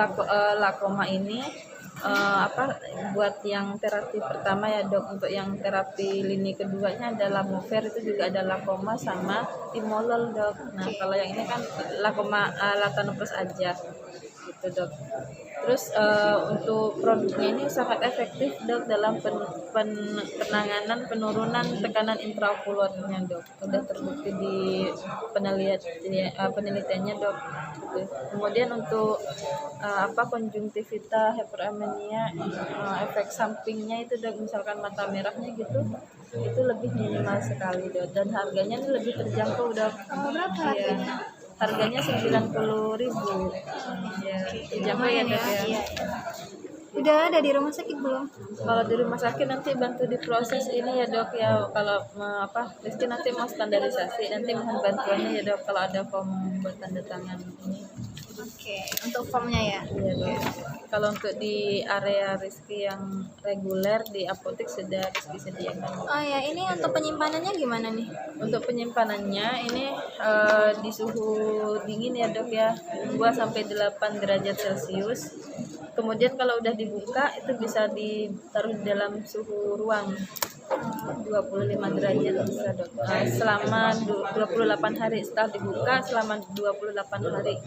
lakoma ini buat yang terapi pertama ya dok. Untuk yang terapi lini keduanya ada lamover, itu juga ada lakoma sama timolol dok. Nah kalau yang ini kan lakoma latanopros aja gitu dok. Terus untuk produknya ini sangat efektif dok dalam penanganan penurunan tekanan intraokularnya dok. Udah terbukti di penelitiannya dok. Gitu. Kemudian untuk konjungtivita, hyperamenia, efek sampingnya itu dok, misalkan mata merahnya gitu, itu lebih minimal sekali dok. Dan harganya ini lebih terjangkau dok. Berapa harganya? Harganya 90.000. Ya, terjangkau ya dok ya. Iya. Udah ada di rumah sakit belum? Kalau di rumah sakit nanti bantu diproses ini ya dok ya. Kalau Rizky nanti mau standarisasi, nanti mohon bantuannya ya dok kalau ada form buat tanda tangan ini. Oke, untuk formnya ya. Iya dok. Kalau untuk di area Rizky yang reguler di apotek sudah Rizky sediakan. Oh ya, ini untuk penyimpanannya gimana nih? Untuk penyimpanannya ini di suhu dingin ya dok ya, 2 sampai 8 derajat Celcius. Kemudian kalau udah dibuka itu bisa ditaruh di dalam suhu ruang 25 derajat bisa dok. Selama 28 hari setelah dibuka, selama 28 hari.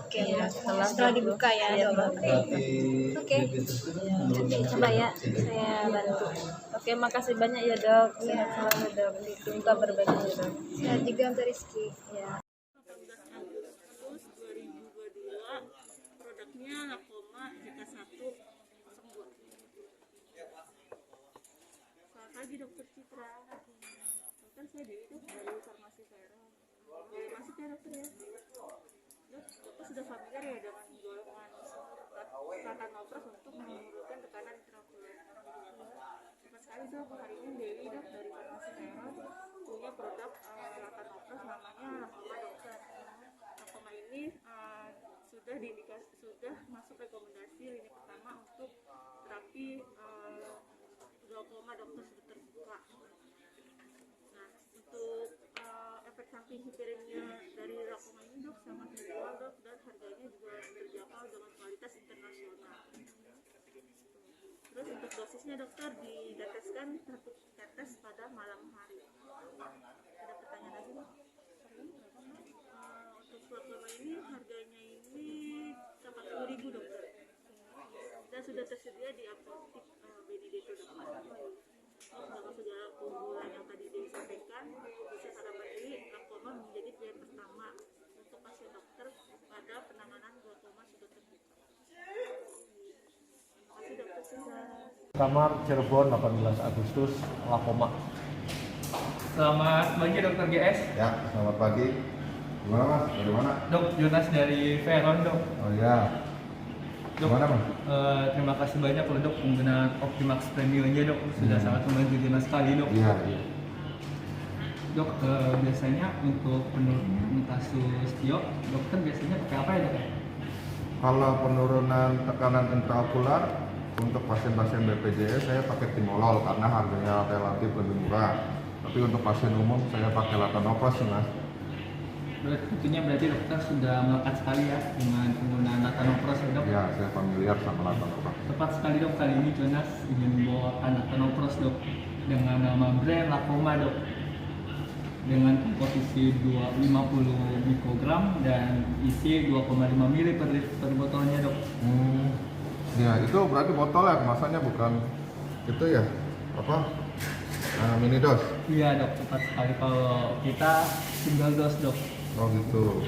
Oke. Ya, setelah dibuka ya. Ya, Oke. Nanti coba ya saya bantu. Oke, makasih banyak ya dok. Sehat selalu dok. Ditunggu kabar-kabarnya ya dok. Sehat juga untuk Rizky. Ya. Produknya lakoma JK1 02. Selamat pagi Dokter Citra. Dokter saya Dewi dok dari Farmasi Veron. Boleh masuk ya dokter ya? Dokter sudah familiar ya dengan golongan latanopros untuk menurunkan tekanan intraokular. Cepat sekali dok, hari ini Dewi dok dari Farmasi Veron punya produk latanopros namanya lakoma dokter. Lakoma ini sudah masuk rekomendasi lini pertama untuk terapi glaukoma dokter sudah terbuka. Nah, untuk efek samping hiperemia dari lakoma ini dok sangat minimal dok, dan harganya juga terjangkau dengan kualitas internasional. Terus untuk dosisnya dokter diteteskan 1 tetes pada malam hari. Ada pertanyaan lagi dok? Untuk lakoma ini harganya ini 80.000 dokter, dan sudah tersedia di apotek Benedetto dokter. Dengan segala keunggulan yang tadi disampaikan, bisa harapan diri lakoma menjadi pilihan pertama untuk pasien dokter pada penanganan glaukoma sudah terbuka. Terima kasih dokter Citra. Kamar Cirebon 18 Agustus lakoma. Selamat pagi dokter GS. Ya, selamat pagi. Gimana mas? Dari mana? Dok, Jonas dari Veron dok. Oh iya. Dok, gimana mas? Terima kasih banyak loh dok penggunaan Optimax Premium-nya dok. Sudah sangat membantu Jonas sekali dok. Iya. Dok, biasanya untuk penurunan kasus TIO, dokter biasanya pakai apa ya dok? Kalau penurunan tekanan intraokular untuk pasien-pasien BPJS saya pakai timolol karena harganya relatif lebih murah. Tapi untuk pasien umum saya pakai latanopros sih mas. Tentunya berarti dokter sudah melekat sekali ya dengan penggunaan latanopros ya dok? Ya, saya familiar sama latanopros. Tepat sekali dok, kali ini Jonas ingin membawakan latanopros dok dengan nama brand lakoma dok. dengan komposisi 50 mikrogram dan isi 2,5 mili per botolnya dok. Ya itu berarti botol ya, kemasannya bukan itu ya, apa mini dos? Iya dok, tepat sekali. Kalau kita single dos dok. Oh gitu.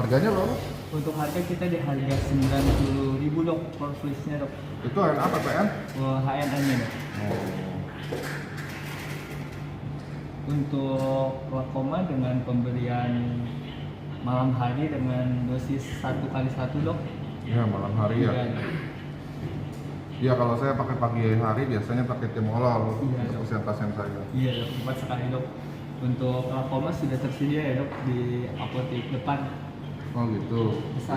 Harganya berapa? Untuk harga kita di harga 90.000 dok per fleece-nya dok. Itu HNA apa PN? HNA-nya dok. Untuk glaucoma dengan pemberian malam hari dengan dosis 1x1 dok. Iya malam hari ya. Iya kalau saya pakai pagi hari biasanya pakai timolol untuk pasien-pasien saya. Iya dok, tepat sekali dok. Untuk glaucoma sudah tersedia ya dok di apotek depan. Oh gitu. Bisa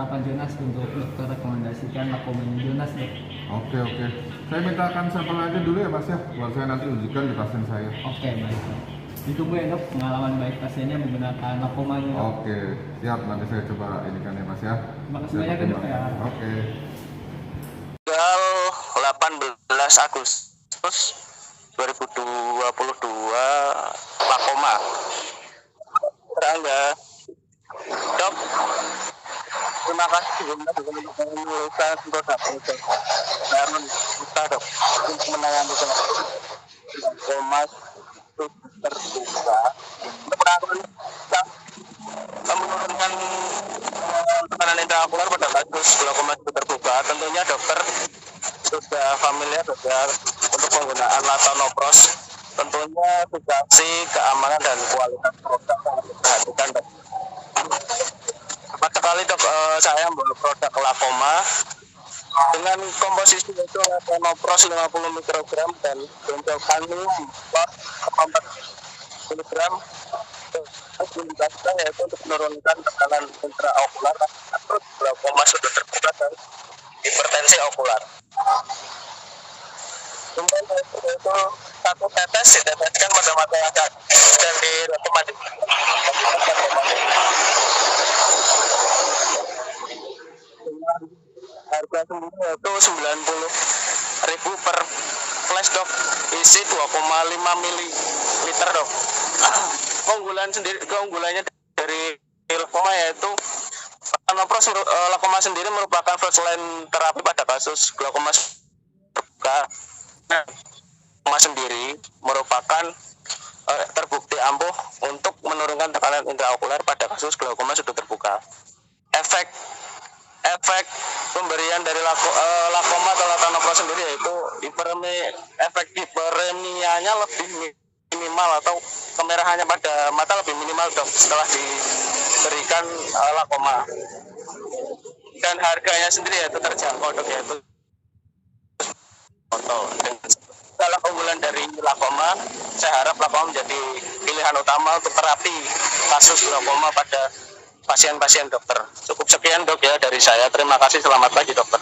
apa Jonas untuk dokter rekomendasikan glaucoma Jonas dok. Oke. Saya mintakan sampel aja dulu ya mas ya, buat saya nanti ujikan di pasien saya. Oke baik dok. Ditunggu ya dok pengalaman baik pasiennya menggunakan glaucoma dok. Oke, siap nanti saya coba ini kan ya mas ya. Terima kasih banyak ya dok ya. Oke. Tanggal 18 Agustus 2022 glaucoma. Serangga. Dok, terima kasih sudah menuliskan produk dok. Saya meminta dok untuk menangani glaucoma terbuka. Menurunkan tekanan intraokular pada kasus glaucoma terbuka, tentunya dokter sudah familiar dokter untuk penggunaan latanopros. Tentunya situasi keamanan dan kualitas produk yang diperhatikan dok. Tepat sekali dok, saya membawa produk glaucoma dengan komposisi itu latanopros 50 mikrogram dan benzokanum 4 miligram. Indikasinya yaitu untuk menurunkan tekanan intraokular atau glaucoma sudah terbuka dan hipertensi okular. Kemudian itu satu tetes diteteskan pada mata yang dan direkomendasi. Harga sendiri itu 90.000 per flash dok, isi 2,5 ml dok. Keunggulannya dari glaucoma yaitu latanopros glaucoma sendiri merupakan first line terapi pada kasus glaucoma terbuka. Glaucoma sendiri merupakan terbukti ampuh untuk menurunkan tekanan intraokular pada kasus glaucoma sudah terbuka. Efek pemberian dari glaucoma atau latanopros sendiri yaitu efek hiperemianya lebih minimal atau kemerahannya pada mata lebih minimal dok setelah diberikan glaucoma. Dan harganya sendiri yaitu terjangkau dok, yaitu salah keunggulan dari glaucoma. Saya harap glaucoma menjadi pilihan utama untuk terapi kasus glaucoma pada pasien-pasien dokter. Cukup sekian dok ya dari saya. Terima kasih, selamat pagi dokter.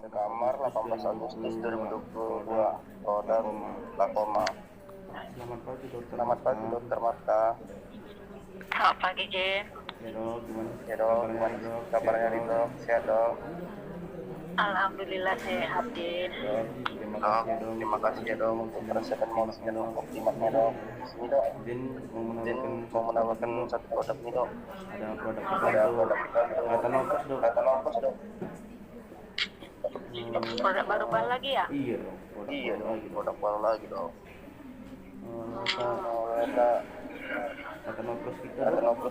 Kamar 18 Agustus 2022 produk glaucoma. Selamat pagi dokter. Selamat pagi dokter Marta. Selamat pagi Jen. Ya dok, gimana? Ya dok, gimana kabarnya nih dok? Sehat dok? Alhamdulillah sehat Jen. Terima kasih ya dok untuk resep modusnya dok, optimatnya dok. Sini dok, Jin mau menawarkan satu produk nih dok. Ada produk latanopros dok. Latanopros dok. Produk baru lagi ya? Iya dok. Iya dok, produk baru lagi dok. Latanopros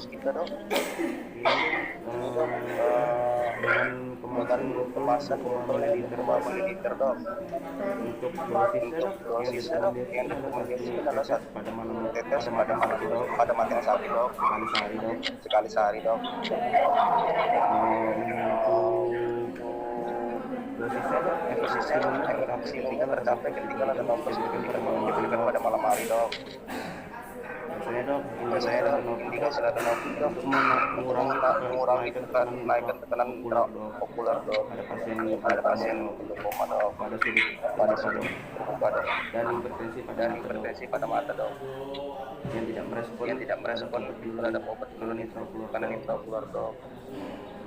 kita dok. Dengan kemasan 5 ml dok. Untuk dosisnya dok yang direkomendasikan adalah satu tetes pada mata yang sapi dok, sekali sehari dok. Dosisnya tercapai ketika latanopros diberikan pada malam hari dok. Biasanya dok, indikasi latanopros dok mengurangi naikkan tekanan intraokular dok. Ada pasien glaucoma dok, pada sudut terbuka dok, dan hipertensi pada mata dok, yang tidak merespon terhadap obat penurun tekanan intraokular dok.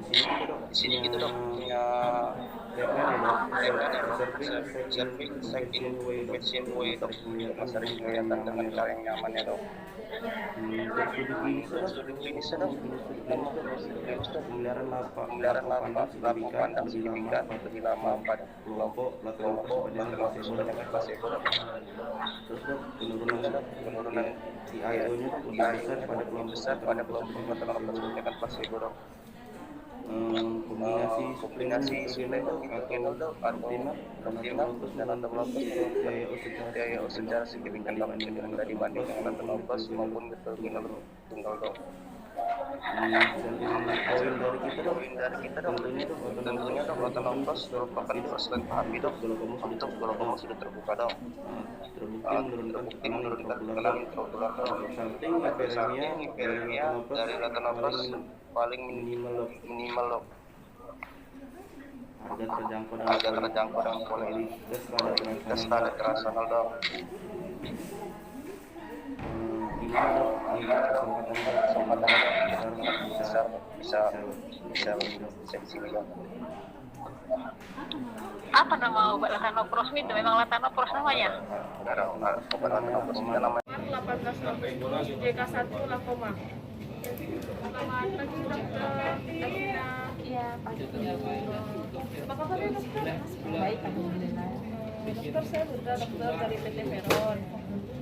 Di sini gitu dok punya serving check-in machine way dok, sering kelihatan dengan cara yang nyaman ya dok. Duduk finish dok, pemeliharaan lapak dan signifikan lebih lama pada kelompok latihan placebo dok. Terus dok, penurunan IO-nya lebih besar pada kelompok latihan placebo dok. Kombinasi suplemen dok atau optimal dan antilopas daya secara signifikan dibandingkan antilopas maupun tunggal dok. Poin dari kita dok, tentunya dok antilopas merupakan persen pahami dok untuk kalau sudah terbuka dok. Terbukti menurunkan tekanan intraokular dok. Efek samping hiperemia dari antilopas paling minimal dok. Harga terjangkau dengan kualitas standar internasional dok. Kesempatan bisa di sini dok. Apa nama obat Latanopros itu? Memang Latanopros namanya? Obat Latanopros itu namanya. 18 Agustus JK1 Lakoma. Selamat pagi dokter Davina. Iya, pagi. Apa kabar ya dokter? Baik, alhamdulillah. Dokter, saya Bunda, dokter dari PT Veron.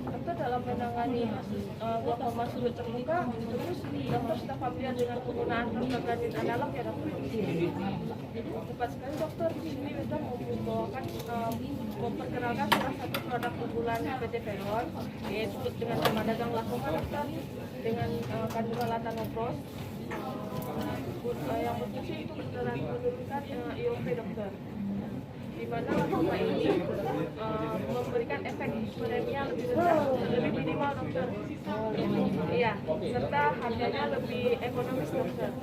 Dokter dalam menangani glaukoma sudut terbuka, terus dokter sudah familiar dengan penggunaan prostaglandin analog ya dokter? Tepat sekali dokter, di sini kita mau memperkenalkan salah satu produk unggulan PT Veron, yaitu dengan nama dagang glaukoma dokter, dengan kandungan latanopros, yang berfungsi untuk menurunkan IOP dokter. Di mana glaukoma ini memberikan efek hiperemia lebih rendah, lebih minimal dokter. Iya, serta harganya lebih ekonomis dokter.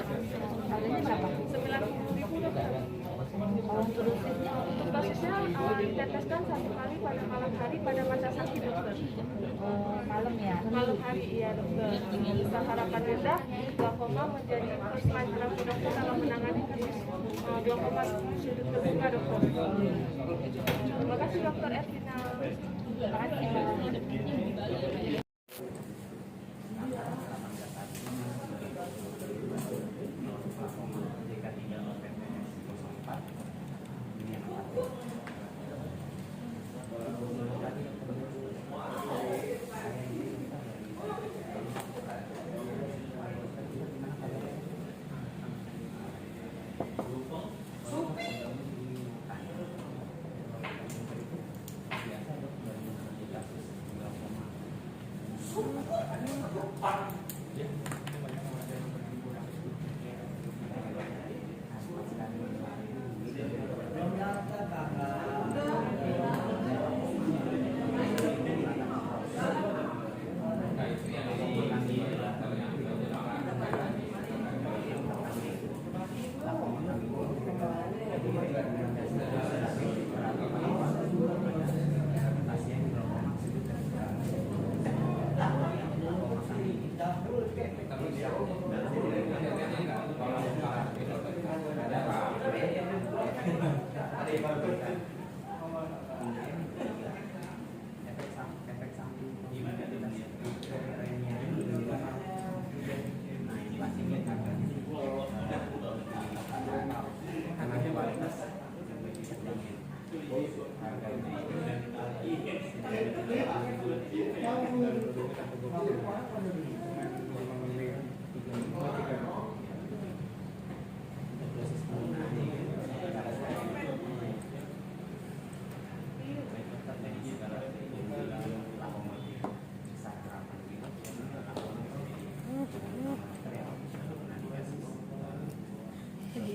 Harganya berapa? 90.000 dokter. Untuk dosisnya diteteskan 1 kali pada malam hari pada masa sakit dokter. Malam ya? Malam hari iya dokter. Kita harapan rendah glaukoma menjadi first line terapi dokter dalam menangani kasus glaukoma sudut terbuka dokter. Terima kasih dokter Ervina. Terima kasih.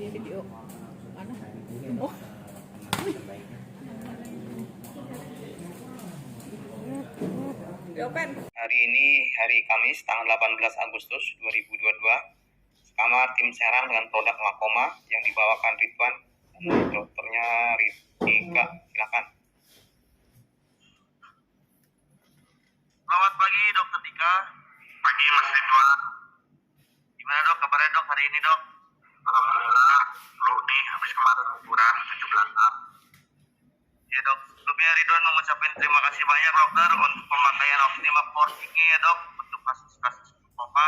Video mana? Oh. Hari ini hari Kamis tanggal 18 Agustus 2022. Kamar tim Serang dengan produk glaukoma yang dibawakan Ridwan. Dokternya Ridika, silakan. Selamat pagi Dokter Dika. Pagi Mas Ridwan. Gimana dok kabarnya dok hari ini dok? Alhamdulillah, lu nih habis kemarin liburan 17-an. Ya dok, sebelumnya Ridwan mengucapkan terima kasih banyak dokter untuk pemakaian Optima Forte-nya ya dok untuk kasus-kasus glaucoma.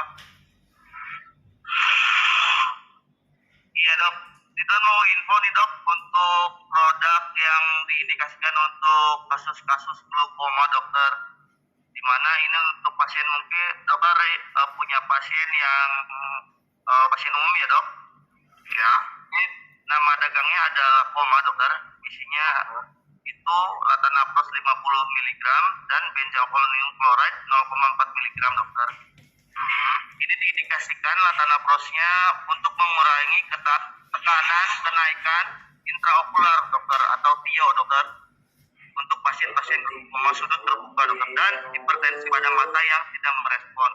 Iya dok, Ridwan mau info nih dok untuk produk yang diindikasikan untuk kasus-kasus glaukoma dokter. Dimana ini untuk pasien mungkin dokter punya pasien yang pasien umum ya dok. Ya, ini nama dagangnya adalah glaucoma dokter. Isinya itu latanapros 50 mg dan benzoyl chloride 0,4 mg dokter. Ini diindikasikan latanaprosnya untuk mengurangi tekanan kenaikan intraokular dokter atau TIO dokter untuk pasien-pasien glaukoma sudut terbuka dokter dan hipertensi pada mata yang tidak merespon.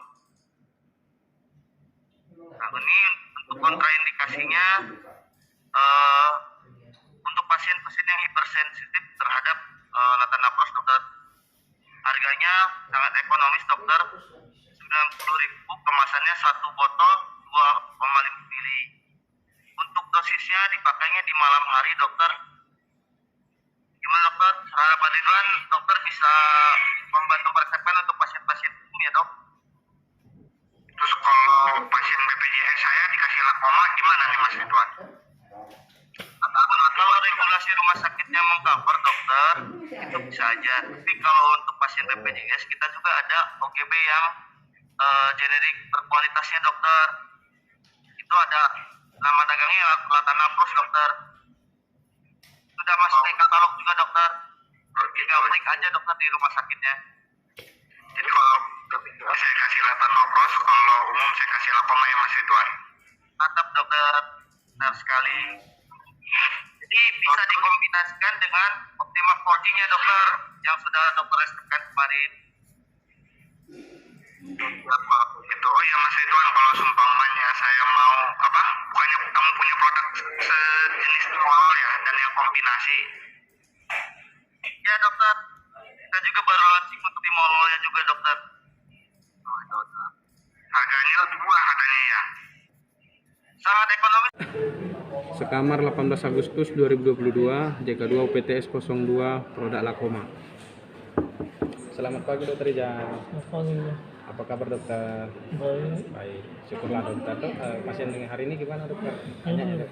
Nah ini untuk kontraindikasinya untuk pasien-pasien yang hipersensitif terhadap latanapros dokter. Harganya sangat ekonomis dokter, 90.000, kemasannya 1 botol 2,5 ml. Untuk dosisnya dipakainya di malam hari dokter. Gimana dokter? Harapan Ridwan dokter bisa membantu meresepkan untuk pasien-pasien umum ya dok. Terus kalau pasien BPJS saya dikasih glaucoma gimana nih Mas Ridwan? Kalau regulasi rumah sakitnya mengcover dokter itu bisa aja. Tapi kalau untuk pasien BPJS kita juga ada OGB yang generik berkualitasnya dokter. Itu ada nama dagangnya latanapros dokter. Sudah masuk di katalog juga dokter. Tinggal klik aja dokter di rumah sakitnya. Jadi kalau saya kasih latanapros, kalau umum saya kasih glaucoma ya Mas Ridwan. Mantap dokter, benar sekali. Jadi bisa dikombinasikan dengan Optima Forte-nya dokter yang sudah dokter resepkan kemarin. Itu oh ya Mas Ridwan, kalau seumpamanya saya mau bukannya kamu punya produk sejenis timolol ya dan yang kombinasi. Ya dokter, kita juga baru launching untuk timololnya juga dokter. Harganya lebih murah katanya ya. Sangat ekonomis. Sekamar 18 Agustus 2022, JK2 UPTS 02, produk glaucoma. Selamat pagi dokter Ijal. Apa kabar dokter? Baik. Baik, syukurlah dokter. Pasien dengan hari ini gimana dokter? Banyak ya dok?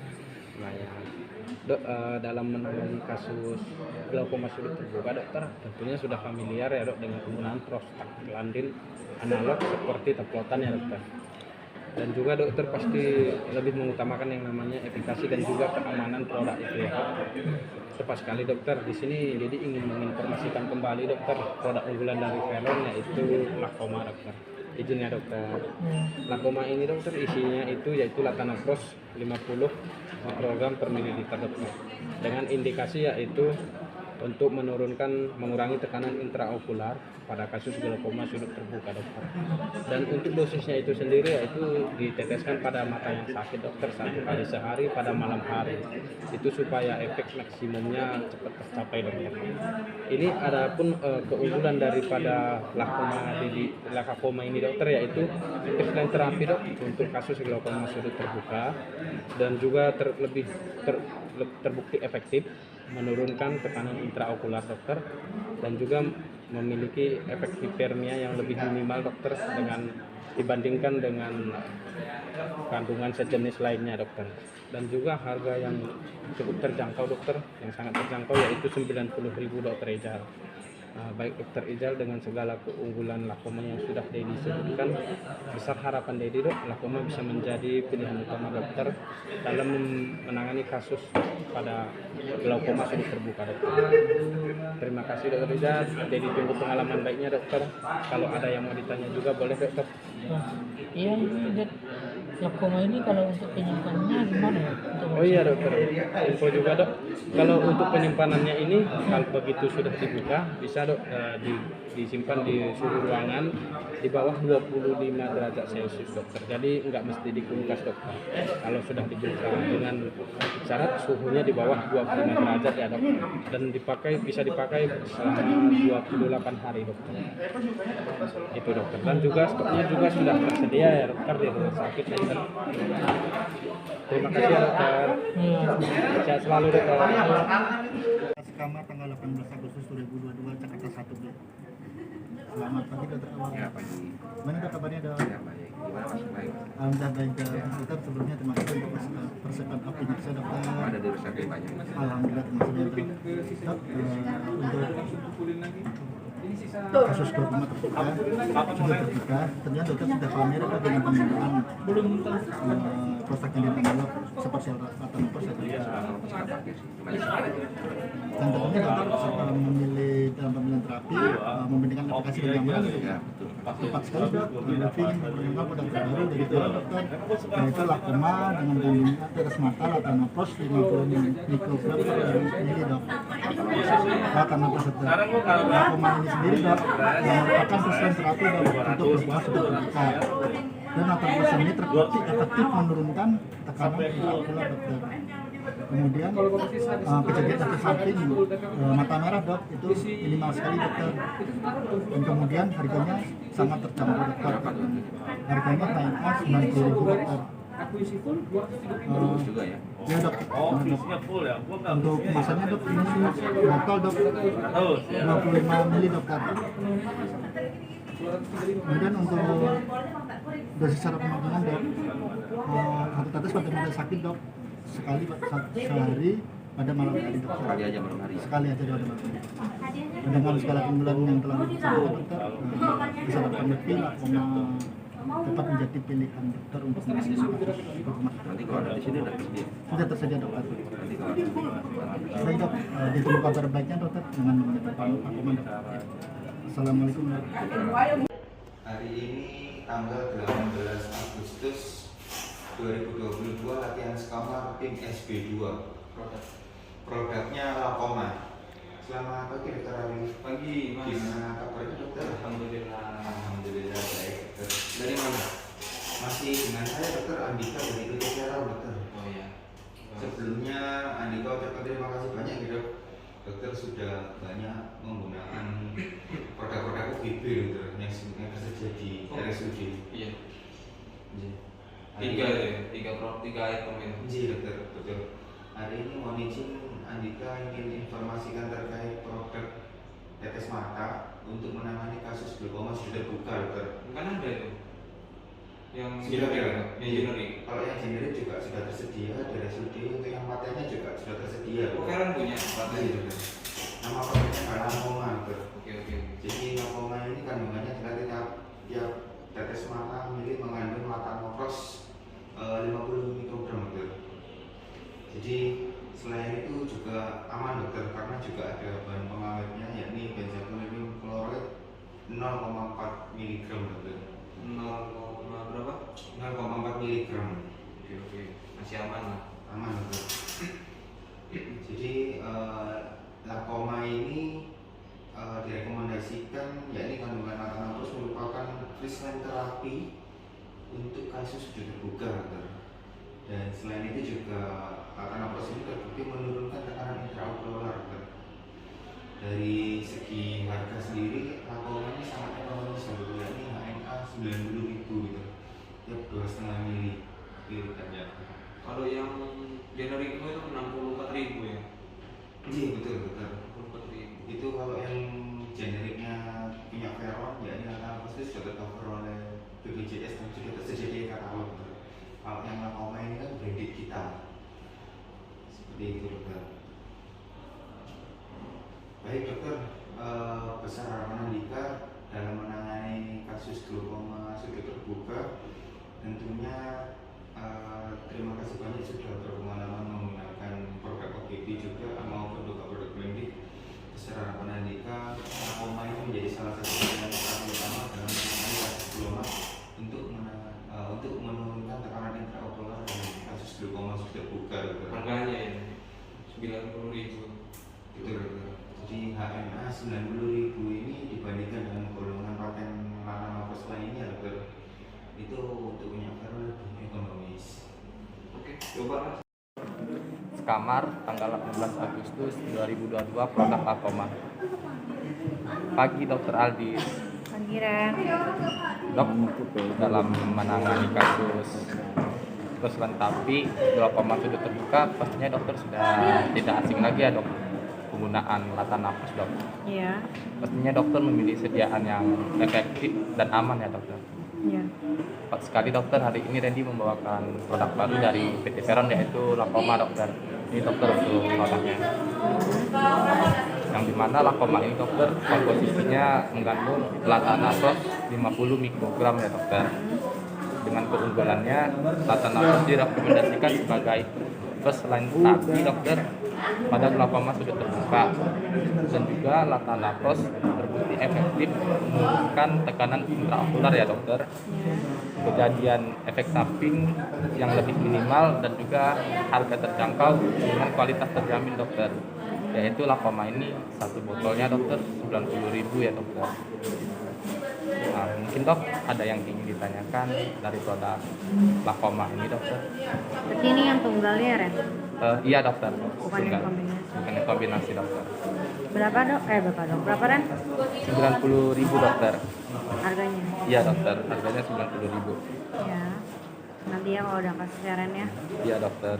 Lumayan. Dok, dalam menangani kasus glaukoma sudut terbuka dokter tentunya sudah familiar ya dok dengan penggunaan prostaglandin analog seperti teplotan ya dokter. Dan juga dokter pasti lebih mengutamakan yang namanya efikasi dan juga keamanan produk itu ya. Tepat sekali dokter. Di sini jadi ingin menginformasikan kembali dokter produk unggulan dari Veron yaitu glaucoma dokter. Izin ya dokter. Glaucoma ini dokter isinya itu yaitu latanapros 50 mikrogram per mililiter dokter. Dengan indikasi yaitu untuk mengurangi tekanan intraokular pada kasus glaukoma sudut terbuka dokter. Dan untuk dosisnya itu sendiri yaitu diteteskan pada mata yang sakit dokter 1 kali sehari pada malam hari. Itu supaya efek maksimumnya cepat tercapai dokter. Ini adapun keunggulan daripada glaucoma ini dokter yaitu first-line terapi dok untuk kasus glaukoma sudut terbuka dan juga terbukti efektif menurunkan tekanan intraokular dokter dan juga memiliki efek hipermia yang lebih minimal dokter dibandingkan dengan kandungan sejenis lainnya dokter. Dan juga harga yang cukup terjangkau dokter, yang sangat terjangkau yaitu 90.000 dokter Ijal. Baik dokter Ijal dengan segala keunggulan glaucoma yang sudah Dedi sebutkan, besar harapan Dedi dok glaucoma bisa menjadi pilihan utama dokter dalam menangani kasus pada glaukoma sudut terbuka dokter. Terima kasih dokter Ijal. Dedi tunggu pengalaman baiknya dokter. Kalau ada yang mau ditanya juga boleh dokter. Iya, glaucoma ini kalau untuk penyimpanannya gimana ya? Oh iya dokter, info juga dok. Kalau untuk penyimpanannya ini, kalau begitu sudah dibuka, bisa dok disimpan di suhu ruangan di bawah 25 derajat Celcius dokter. Jadi nggak mesti di kulkas dokter. Kalau sudah dibuka dengan syarat suhunya di bawah 25 derajat ya dok. Dan bisa dipakai selama 28 hari dokter. Itu dokter. Dan juga stoknya juga sudah tersedia ya dokter di rumah sakit dokter. Terima kasih ya dokter. Sehat selalu dokter. Sekamar tanggal 18 Agustus 2022 Jakarta 1 B. Selamat pagi dokter Awal. Ya, pagi. Mana dok kabarnya dok? Ya, baik. Gimana Mas? Baik. Alhamdulillah baik dokter. Sebelumnya terima kasih untuk persiapan opini saya dokter. Ada di Rusaki banyak. Alhamdulillah terima kasih dok. Dok, untuk kasus glaucoma terbuka sudah terbuka. Ternyata dokter sudah pamer dengan penggunaan prostat yang didevelop seperti latanopros atau dan tentunya dokter memilih dalam pemilihan terapi membandingkan aplikasi dan nyaman tepat sekali dok. Lebih ingin memperkenalkan produk terbaru dari dokter yaitu Lakoma dengan kandungan tetes mata latanopros 50 mikrogram per mili dok. Latanopros dokter. Lakoma ini sendiri dok yang merupakan persen terapi dok untuk glaucoma sudah terbuka. Dan latanopros ini terbukti efektif menurunkan tekanan intraokular dokter. Kemudian kejadian efek samping mata merah dok itu minimal sekali dokter. Dan kemudian harganya sangat terjangkau dokter. Harganya hanya 90.000 dokter. Juga ya. Ya dok. Untuk kemasannya dok ini botol dok 25 mili dokter. Kemudian untuk dosis secara pemakaian dok, satu tetes pada mudah sakit dok sekali sehari pada malam hari dok. Sekali aja malam hari. Sekali aja pada malam hari. Dengan skala keunggulan yang telah disebutkan dokter, bisa berpengerti dapat menjadi pilihan dokter untuk menangani kasus glaucoma. Nanti kalau ada di sini udah tersedia. Sudah tersedia dokter. Nanti kalau ada baik dok, ditunggu kabar baiknya dokter dengan menggunakan Lakoma dok. Assalamualaikum warahmatullahi wabarakatuh. Hari ini tanggal 18 Agustus 2022 latihan sekamar tim SB2. Produknya Lakoma. Selamat pagi dokter Ali. Pagi Mas. Gimana kabarnya dokter? Alhamdulillah. Alhamdulillah baik dokter. Dari mana? Masih dengan saya dokter Andika dari Kekejaran dokter. Oh ya. Sebelumnya Andika ucapkan terima kasih banyak ya dok. Dokter sudah banyak menggunakan produk-produk UGB dokter yang tersedia di RSUD. Iya. Tiga item ini. Iya dokter, betul. Hari ini mohon izin Andika ingin informasikan terkait produk tetes mata untuk menangani kasus glaukoma sudah terbuka dokter. Kan ada itu. Yang generik. Generik. Kalau yang generik juga sudah tersedia dari RSUD, untuk yang matanya juga sudah tersedia. Oh, Karen punya matanya juga. Nama produknya Lakoma dokter. Oke. Jadi Lakoma ini kandungannya tiap tetes mata milik mengandung latanopros 50 mikrogram dokter. Jadi selain itu juga aman dokter karena juga ada bahan pengawetnya yakni benzoyl kloride 0,4 mg dokter. 0, berapa? 0,4 mg. Oke. Masih aman lah. Aman dokter. Jadi Lakoma ini direkomendasikan yakni kandungan latanopros merupakan first-line terapi untuk kasus sudah terbuka dokter. Dan selain itu juga latanopros ini terbukti menurunkan tekanan intraokular dokter. Dari segi harga sendiri Lakoma ini sangat ekonomis dokter, yakni HNA 90.000 gitu tiap 2,5 mili harganya. Kalau yang generik itu 64.000 ya? Iya betul dokter. 64.000. Itu kalau yang generiknya punya Veron yakni latanopros itu sudah tercover oleh BPJS dan sudah tersedia di katalog. Kalau yang Lakoma ini kan branded kita seperti itu dokter. Baik dokter, besar harapan Andika dalam menangani kasus glaukoma sudah terbuka. Tentunya terima kasih banyak sudah berpengalaman menggunakan produk OGB juga maupun produk branded. Besar harapan Andika, Lakoma ini menjadi salah satu pilihan utama dalam menangani kasus glaukoma untuk menurunkan tekanan intraokular dan kasus glaukoma sudah terbuka. Harganya ya 90.000. Betul. Jadi HNA 90.000 ini dibandingkan dengan golongan paten latanopros lainnya dokter, itu untuk minyak Veron lebih ekonomis. Oke, coba. Sekamar tanggal 18 Agustus 2022 produk Lakoma. Pagi Dokter Aldi. Pagi Ren. Dok, dalam menangani kasus terus tapi glaukoma sudah terbuka, pastinya dokter sudah tidak asing lagi ya dok penggunaan latanafus dok. Iya. Pastinya dokter memilih sediaan yang efektif dan aman ya dokter. Iya. Tepat sekali dokter, hari ini Randy membawakan produk baru dari PT Veron yaitu Lakoma dokter. Ini dokter untuk produknya. Yang dimana Lakoma ini dokter komposisinya mengandung latanafos 50 mikrogram ya dokter. Dengan keunggulannya latanafos direkomendasikan sebagai first line terapi dokter pada glaukoma sudut terbuka, dan juga latanafos terbukti efektif menurunkan tekanan intraokular ya dokter, kejadian efek samping yang lebih minimal, dan juga harga terjangkau dengan kualitas terjamin dokter, yaitu Lakoma ini satu botolnya dokter 90.000 ya dokter. Nah, mungkin dok ada yang ingin ditanyakan dari produk Lakoma ini dokter? Berarti ini yang tunggalnya ya, Ren? Iya dokter. Bukan yang kombinasi. Bukan yang kombinasi dokter. Berapa dok? Berapa Ren? 90.000 dokter. Harganya? Iya dokter, harganya 90.000. Ya. Nanti ya kalau udah kasih Ren ya. Iya dokter.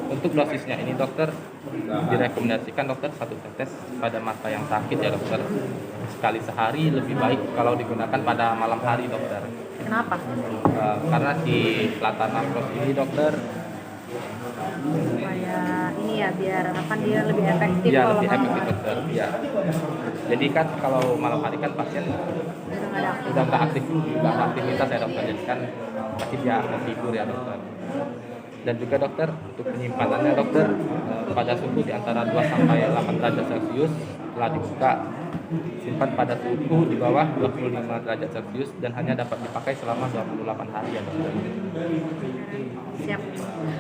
Untuk dosisnya ini dokter direkomendasikan dokter 1 tetes pada mata yang sakit ya dokter. Sekali sehari lebih baik kalau digunakan pada malam hari dokter. Kenapa? Karena si latanafos ini dokter supaya ini ya biar apa dia lebih efektif. Iya kalau lebih malam. efektif dokter. Iya. Jadi kan kalau malam hari kan pasien udah nggak aktivitas ya dokter. Jadi kan pasti dia akan tidur ya dokter. Dan juga dokter untuk penyimpanannya dokter pada suhu di antara 2 sampai 8 derajat Celcius setelah dibuka, simpan pada suhu di bawah 25 derajat Celcius dan hanya dapat dipakai selama 28 hari ya dokter. Siap.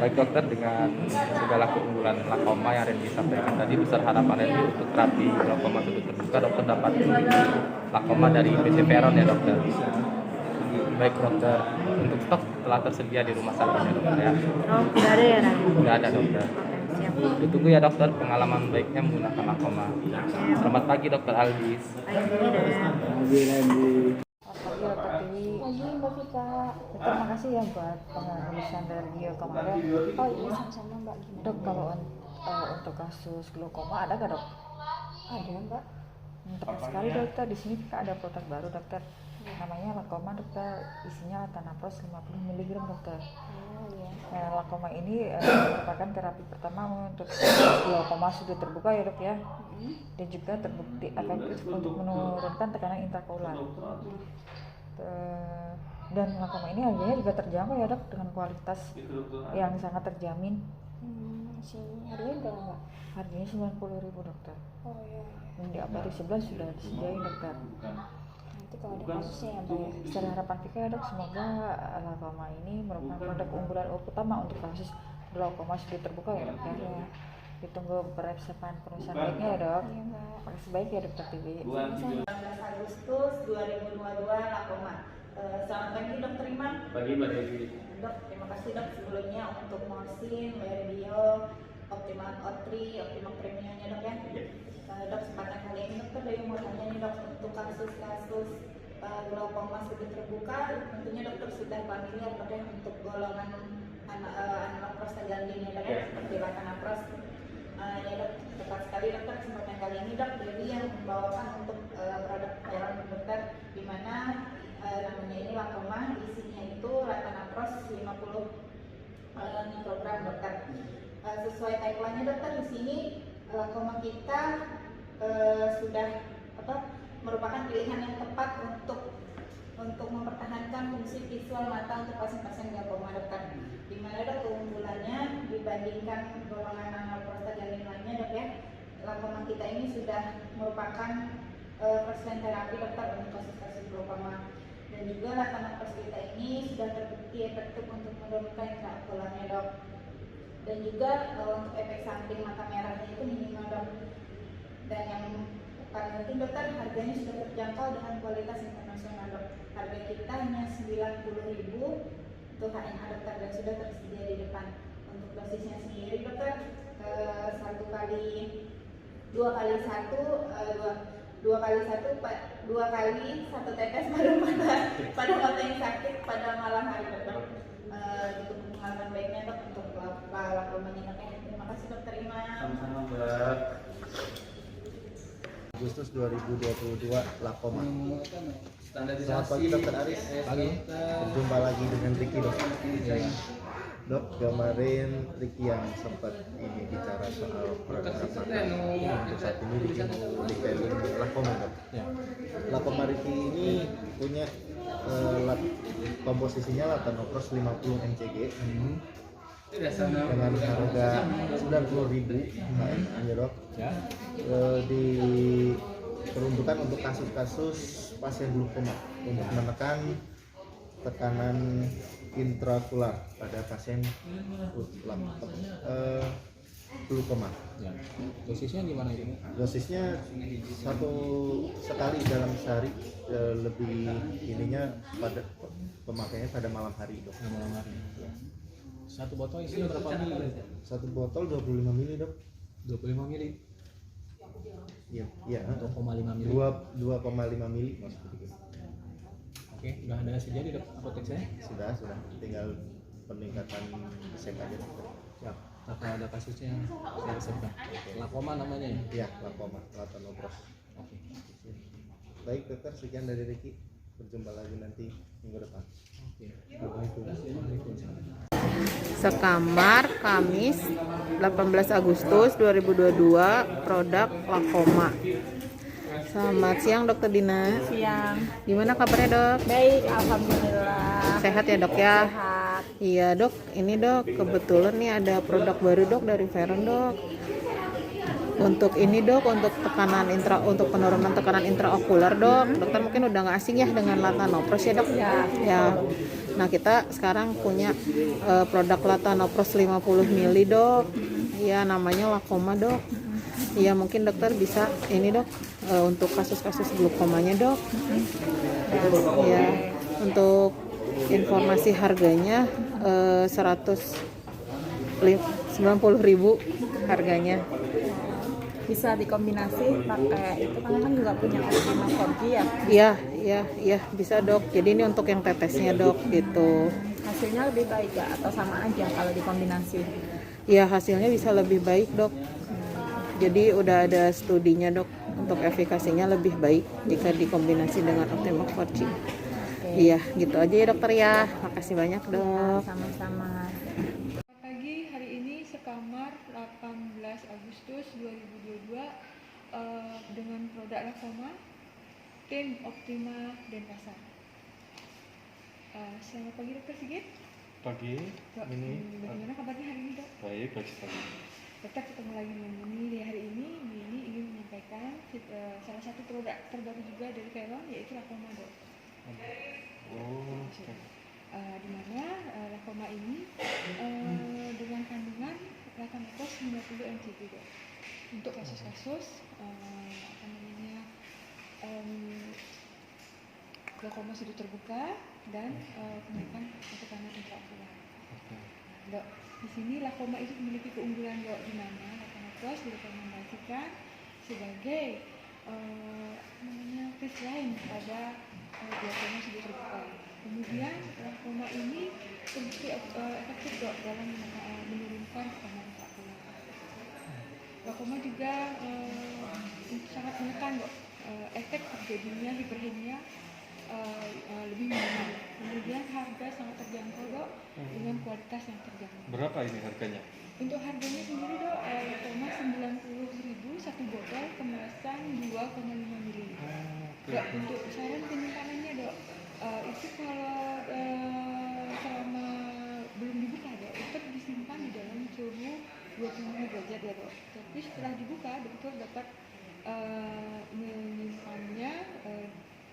Baik dokter, dengan segala keunggulan Lakoma yang Randy sampaikan tadi, besar harapan Randy untuk terapi glaukoma sudut terbuka dokter dapat Lakoma dari PT Veron ya dokter. Baik dokter, untuk stok telah tersedia di rumah sakit ya dokter ya. Oh, sudah ada ya Ren? Sudah ada dokter. Siap. Ditunggu ya dokter pengalaman baiknya menggunakan Lakoma. Selamat pagi dokter Aldis. Pagi Randy. Pagi dokter Tiwi. Pagi Mbak Vita. Terima kasih ya buat pengawasan dari dia kemarin. Oh iya sama-sama Mbak. Dok, kalau untuk kasus glaukoma ada nggak dok? Ada Mbak. Tepat sekali dokter, di sini kita ada produk baru dokter. Namanya Lakoma dokter, isinya latanafos 50 mg dokter. Nah, Lakoma ini merupakan terapi pertama untuk glaukoma sudut terbuka ya dok ya, dan juga terbukti efektif untuk menurunkan tekanan intraokular. Dan Lakoma ini harganya juga terjangkau ya dok, dengan kualitas yang sangat terjamin. Harganya berapa Mbak? Harganya 90.000 dokter. Oh iya. Dan di aplikasi sebelah sudah disediain dokter. Nanti kalau ada kasusnya ya Mbak ya. Secara harapan kita ya dok, semoga Lakoma ini merupakan produk unggulan utama untuk kasus glaukoma sudut terbuka ya dok ya. Ditunggu persiapan penulisan baiknya ya dok. Iya Mbak. Makasih baik ya dokter TV. 19 Agustus 2022 Lakoma. Selamat pagi Dokter Iman. Pagi Mbak Devi. Dok, terima kasih dok sebelumnya untuk Morsin, Medio, Optimal O3, Optimal Premiumnya dok ya. Dok, kesempatan kali ini dokter dari mau tanya nih dok, untuk kasus-kasus glaukoma sudut terbuka, tentunya dokter sudah familiar dok ya untuk golongan anapros gandingnya dok ya, seperti latanafos. Ya dok, tepat sekali dokter, kesempatan kali ini dok Dewi yang membawakan untuk produk Veron dokter, di mana namanya ini Lakoma, isinya itu latanafos 50 mikrogram dokter. Sesuai tagline-nya dokter, di sini Lakoma kita sudah merupakan pilihan yang tepat untuk mempertahankan fungsi visual mata untuk pasien-pasien glaukoma dokter. Di mana dok keunggulannya dibandingkan golongan anapprostagandin lainnya dok ya, Lakoma kita ini sudah merupakan first line terapi dokter untuk kasus-kasus glaukoma. Dan juga latanafos kita ini sudah terbukti efektif untuk menurunkan intraokularnya dok. Dan juga untuk efek samping mata merahnya itu minimal dok. Dan yang paling penting dokter, harganya sudah terjangkau dengan kualitas internasional dok. Harga kita hanya 90.000 untuk HNA dokter, dan sudah tersedia di depan. Untuk dosisnya sendiri dokter, 2 kali 1 tetes pada mata yang sakit pada malam hari dokter. Itu pengalaman baiknya dok untuk Lakoma ini dok ya. Terima kasih dokter Iman. Sama-sama Mbak. Agustus 2022 Lakoma. Selamat pagi Dokter Aris. Pagi. Berjumpa lagi dengan Ricky dok. Dok, kemarin Ricky yang sempat ini bicara soal program untuk saat ini Ricky mau detailing Lakoma dok. Lakoma Ricky ini punya komposisinya Latanopros 50 mcg dengan harga 90.000 hanya dok. Diperuntukkan untuk kasus-kasus pasien glukoma untuk menekan tekanan intraokular pada pasien glukoma. Dosisnya gimana itu? Dosisnya satu sekali dalam sehari, lebih ininya pada pemakaiannya pada malam hari dok. Malam hari. Satu botol isinya berapa mili? Satu botol 25 mili dok. 25 mili. Iya, iya. 2,5 mili. 2,5 mili maksudnya. Oke, udah ada sejadi dok apotek saya? Sudah. Tinggal peningkatan resep aja dok. Siap. Apa ada kasusnya saya resepkan? Lakoma namanya ya? Iya, Lakoma, Latanopros. Oke. Baik dokter, sekian dari Ricky. Berjumpa lagi nanti minggu depan. Oke. Waalaikumsalam. Sekamar Kamis 18 Agustus 2022 produk Lakoma. Selamat siang Dokter Dina. Siang. Gimana kabarnya dok? Baik, alhamdulillah. Sehat ya dok ya? Sehat. Iya dok, ini dok kebetulan nih ada produk baru dok dari Veron dok. Untuk ini dok, untuk penurunan tekanan intraokular dok. Dokter mungkin udah nggak asing ya dengan Latanopros ya dok? Ya. Nah kita sekarang punya produk Latanopros 50 mili dok. Iya namanya Lakoma dok. Iya mungkin dokter bisa ini dok untuk kasus-kasus glukomanya dok. Ya untuk informasi harganya 190.000 harganya. Bisa dikombinasi pakai itu kan juga punya Optima 4G ya? Iya bisa dok. Jadi ini untuk yang tetesnya dok gitu. Hasilnya lebih baik ya atau sama aja kalau dikombinasi? Iya hasilnya bisa lebih baik dok. Jadi udah ada studinya dok untuk efikasinya lebih baik jika dikombinasi dengan Optima 4G. Iya gitu aja ya dokter ya. Makasih banyak dok. Sama-sama. Pagi hari ini Sekamar 18 Agustus 2022 dengan produk Lakoma tim Optima Denpasar. Selamat pagi Dokter Sigit. Pagi. Ini bagaimana kabarnya hari ini dok? baik sekali. Dokter ketemu lagi dengan Mini di hari ini. Mini ingin menyampaikan salah satu produk terbaru juga dari Veron yaitu Lakoma dok. Di mana Lakoma ini dengan kandungan Latanopros 50 mcg dok. Untuk kasus-kasus glaukoma sudut terbuka dan kenaikan tekanan intraokular. Dok, di sini Lakoma itu memiliki keunggulan dok, di mana Latanopros direkomendasikan sebagai tes lain pada glaukoma sudut terbuka. Kemudian Lakoma ini terbukti efektif dok dalam menurunkan tekanan intraokular. Lakoma juga sangat menekan dok efek terjadinya hiperhemia lebih minimal. Kemudian harga sangat terjangkau dok dengan kualitas yang terjangkau. Berapa ini harganya? Untuk harganya sendiri dok, Lakoma 90.000 satu botol kemasan 2,5 mili. Dok, untuk saran penyimpanannya dok, itu kalau selama belum dibuka dok, tetap disimpan di dalam suhu 25 derajat ya dok. Tapi setelah dibuka, dokter dapat menyimpannya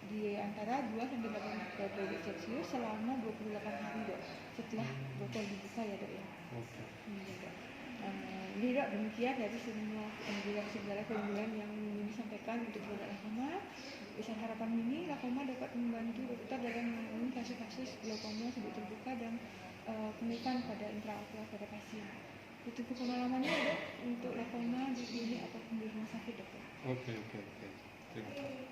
di antara 2 sampai 8 derajat Celcius selama 28 hari dok. Setelah botol dibuka ya dok ya. Ini dok, demikian dari semua segala keunggulan yang ingin disampaikan untuk produk Lakoma. Besar harapan ini Lakoma dapat membantu dokter dalam menangani kasus-kasus glaukoma sudut terbuka dan kenaikan pada intraokular pada pasien. Itu pengalamannya dok untuk Lakoma di klinik ataupun di rumah sakit dokter. Oke. Terima kasih.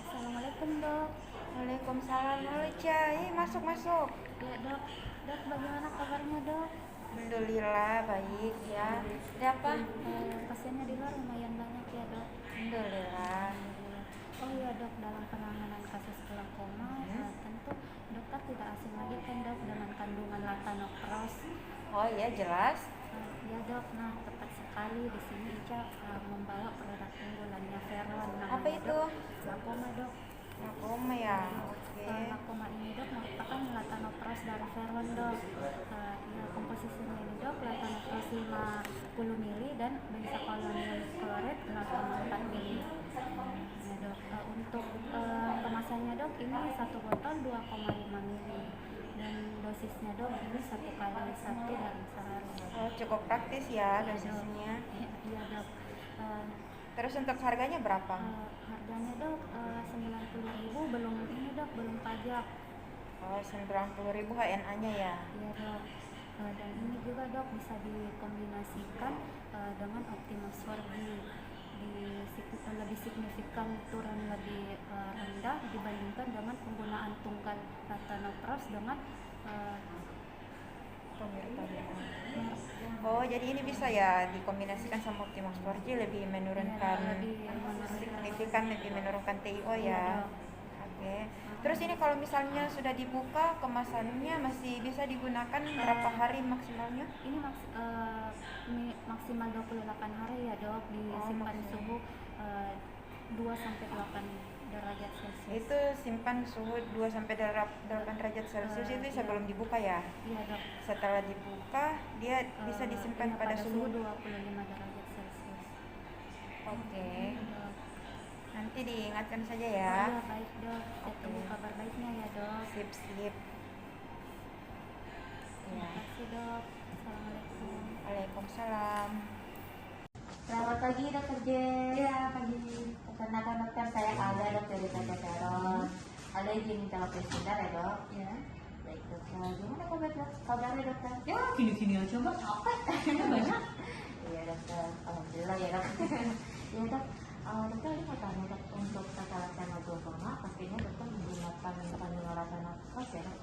Assalamualaikum dok. Waalaikumsalam. Halo Cai, masuk. Ya dok, bagaimana kabarnya dok? Alhamdulillah baik ya. Ada apa? Pasiennya di luar lumayan banyak ya dok. Alhamdulillah. Oh iya dok, dalam penanganan kasus glaukoma tentu dokter tidak asing lagi kan dok dengan kandungan latanoprost. Oh iya jelas. Ya dok, nah tepat sekali di sini Ica membawa produk unggulannya Veron. Nah, Apa itu? Glaukoma dok. Glaukoma ya. Oke. Glaukoma ini dok merupakan latanoprost dari Veron dok. Ya, komposisinya ini dok latanoprost 50 ml dan benzalkonium klorid 0,4 ml. Ya dok, untuk kemasannya dok ini satu botol 2,5 ml dan dosisnya dok ini 1 kali 1 dalam sehari. Oh, cukup praktis ya dosisnya. Iya dok. Terus untuk harganya berapa? Harganya dok 90.000 belum ini dok, belum pajak. Oh, 90.000 HNA-nya ya. Iya dok. Dan ini juga dok bisa dikombinasikan dengan Optimus 4G. Lebih signifikan turun lebih rendah dibandingkan dengan penggunaan tunggal latanoprost dengan Oh, jadi ini bisa ya dikombinasikan sama Optimus 4G lebih menurunkan signifikan, lebih menurunkan TiO ya. Oke. Terus ini kalau misalnya sudah dibuka kemasannya masih bisa digunakan berapa hari maksimalnya? Ini maksimal 28 hari ya dok, disimpan suhu 2 sampai 8 derajat Celcius. Itu simpan suhu 2 sampai 8 derajat Celcius itu sebelum dibuka ya? Iya dok. Setelah dibuka dia bisa disimpan pada suhu 25 derajat Celcius. Oke. Nanti diingatkan saja ya. Oh, iya baik dok. Saya tunggu kabar baiknya ya dok. Sip. Terima kasih dok. Assalamualaikum. Waalaikumsalam. Selamat pagi dokter Jen. Ya pagi. Perkenalkan dokter, saya Alda dok dari PT Veron. Alda izin minta waktu sebentar ya dok. Ya. Baik dokter, gimana kabarnya dokter? Ya gini-gini aja mbak, capek. Banyak. Iya dokter, alhamdulillah ya dok. Iya dok. Dokter ini mau tanya dok, untuk tata laksana glaukoma pastinya dokter menggunakan kandungan latanoprost ya dok?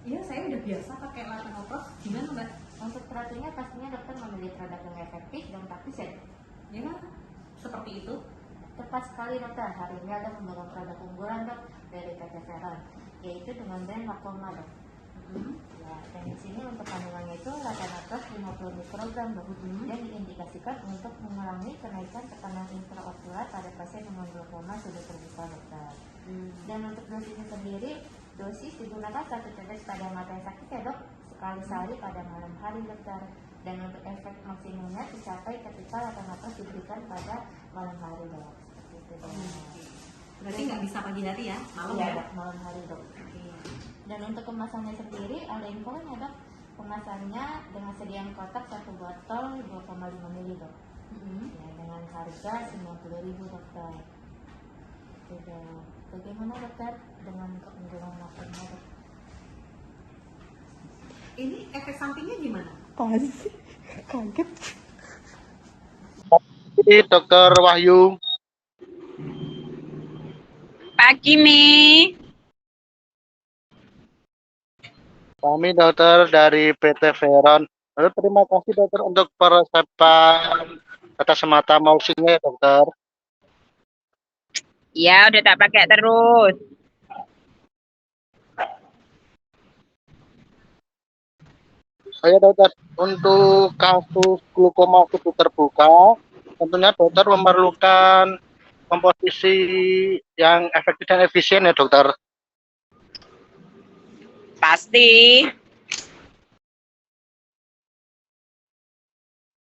Iya, saya udah biasa pakai latanoprost. Gimana mbak? Untuk terapinya pastinya dokter memilih produk yang efektif dan praktis ya? Ya, seperti itu. Tepat sekali dokter, hari ini ada membawa produk unggulan dok dari PT Veron, yaitu dengan brand Glaukoma dok. Ya, dan di sini untuk kandungannya itu latanoprost 50 mikrogram dok, dan diindikasikan untuk mengurangi kenaikan tekanan intraokular pada pasien dengan glaukoma sudah terbuka dokter. Dan untuk dosisnya sendiri, dosis digunakan 1 tetes pada mata yang sakit ya dok, sekali sehari pada malam hari dokter. Dan untuk efek maksimumnya dicapai ketika latanoprost diberikan pada malam hari dok. Seperti itu dok. Berarti nggak bisa pagi hari ya, malam ya? Ya Dok, malam hari dok. Dan untuk kemasannya sendiri ada info kan ya dok? Kemasannya dengan sediaan kotak 1 botol 2,5 ml dok. Ya, dengan harga 90.000 dokter. Sudah. Bagaimana dokter dengan keunggulan lakonnya dok? Ini efek sampingnya gimana? Kaget. Ini Dokter Wahyu. Pagi, Mi. Kami dokter dari PT Veron. Lalu terima kasih dokter untuk peresepan kata semata mausinya ya dokter. Ya, udah tak pakai terus. Saya dokter, untuk kasus glaukoma sudut terbuka, tentunya dokter memerlukan komposisi yang efektif dan efisien ya dokter. Pasti.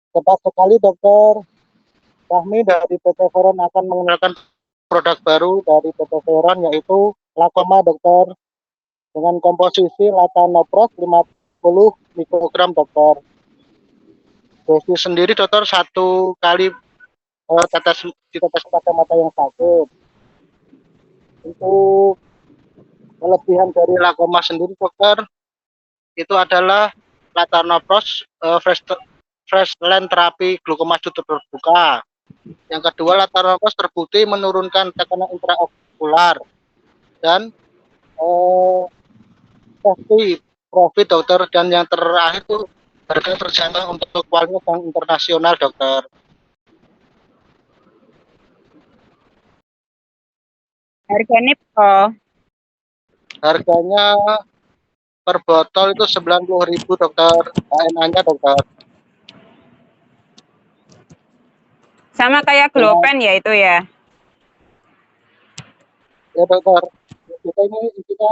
Tepat sekali dokter. Kami dari PT Veron akan mengenalkan produk baru dari PT Veron yaitu Glaukoma dokter dengan komposisi latanoprost 50 mikrogram dokter. Dosis sendiri dokter 1 kali ditetes pada mata yang sakit. Untuk kelebihan dari glaukoma sendiri dokter itu adalah latanoprost fresh line terapi glaukoma sudut terbuka. Yang kedua, latanoprost terbukti menurunkan tekanan intraokular dan safety profit dokter, dan yang terakhir itu Harga terjangkau untuk kualitas yang internasional, dokter. Harganya berapa? Harganya per botol itu 90.000, dokter. HMA-nya, dokter. Sama kayak Glopen ya itu ya? Ya, dokter. Kita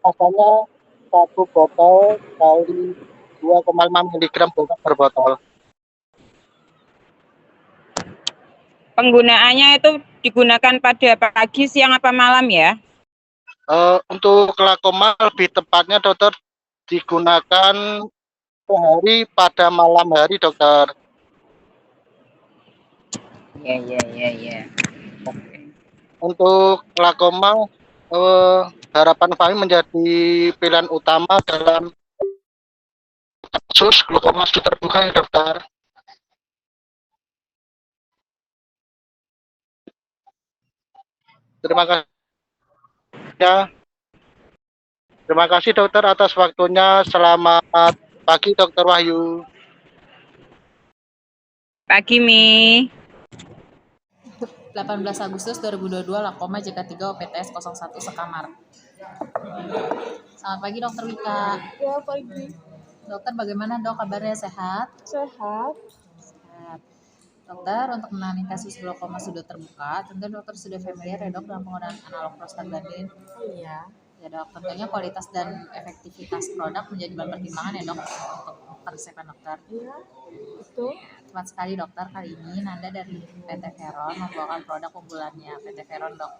rasanya satu botol kali 2,5 mg per botol. Penggunaannya itu digunakan pada pagi, siang, apa malam ya? Untuk Lakoma lebih tepatnya, dokter, digunakan sehari pada malam hari, dokter. Ya. Untuk Lakoma, harapan kami menjadi pilihan utama dalam kasus glaukoma sudut terbuka, ya, dokter. Terima kasih. Ya. Terima kasih, dokter, atas waktunya. Selamat pagi, Dokter Wahyu. Pagi, Mi. 18 Agustus 2022, Lakoma JK3 OPTS 01 sekamar. Selamat pagi, Dokter Wika. Ya, pagi. Dokter, bagaimana, Dok? Kabarnya sehat? Sehat. Sehat. Dokter, untuk menangani kasus glaukoma sudut terbuka, tentu dokter sudah familiar ya, Dok, dengan penggunaan analog prostaglandin? Iya. Ya, Dok, tentunya kualitas dan efektivitas produk menjadi bahan pertimbangan ya, Dok, untuk keresepan dokter. Iya, betul. Tepat sekali, dokter. Kali ini Nanda dari PT Veron membawakan produk unggulannya PT Veron, Dok,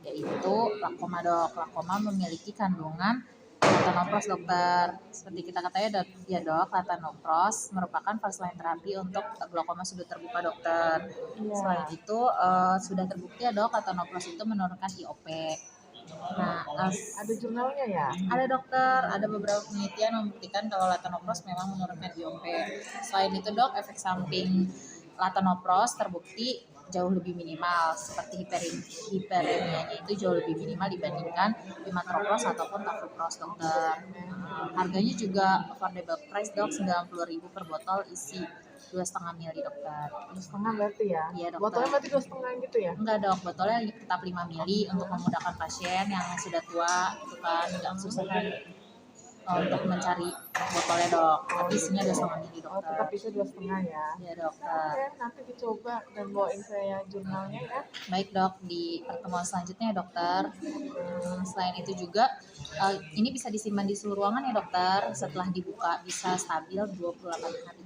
yaitu Lakoma, Dok. Lakoma memiliki kandungan latanopros, dokter. Seperti kita ketahui ya, Dok, latanopros merupakan first line terapi untuk glaukoma sudut terbuka, dokter. Iya. Selain itu sudah terbukti ya, Dok, latanopros itu menurunkan IOP. Nah, ada jurnalnya ya? Ada, dokter. Ada beberapa penelitian membuktikan kalau latanopros memang menurunkan IOP. Selain itu, Dok, efek samping latanopros terbukti jauh lebih minimal, seperti hiperemianya itu jauh lebih minimal dibandingkan imatropros ataupun taflopros, dokter. Harganya juga affordable price, Dok, 90.000 per botol isi 2,5 ml, dokter. 2,5 berarti ya? Iya, dokter. Botolnya berarti 2,5 gitu ya? Enggak, Dok, botolnya tetap 5 ml untuk memudahkan pasien yang sudah tua, itu kan nggak susah kan untuk mencari botolnya, Dok. Tapi isinya 2,5 ml, dokter. Oh, tetap bisa 2,5 ya? Iya, dokter. Oke, nanti dicoba dan bawain saya jurnalnya ya. Baik, Dok, di pertemuan selanjutnya ya, dokter. Selain itu juga ini bisa disimpan di suhu ruangan ya, dokter. Setelah dibuka bisa stabil 28 hari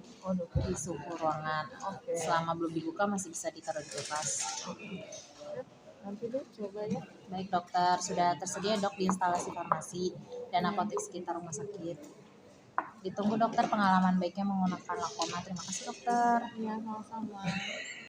di suhu ruangan. Oke. Selama belum dibuka masih bisa ditaruh di kulkas. Nanti deh coba ya. Baik, dokter, sudah tersedia, Dok, di instalasi farmasi dan apotek sekitar rumah sakit. Ditunggu, dokter, pengalaman baiknya menggunakan Lakoma. Terima kasih, dokter. Iya, sama-sama.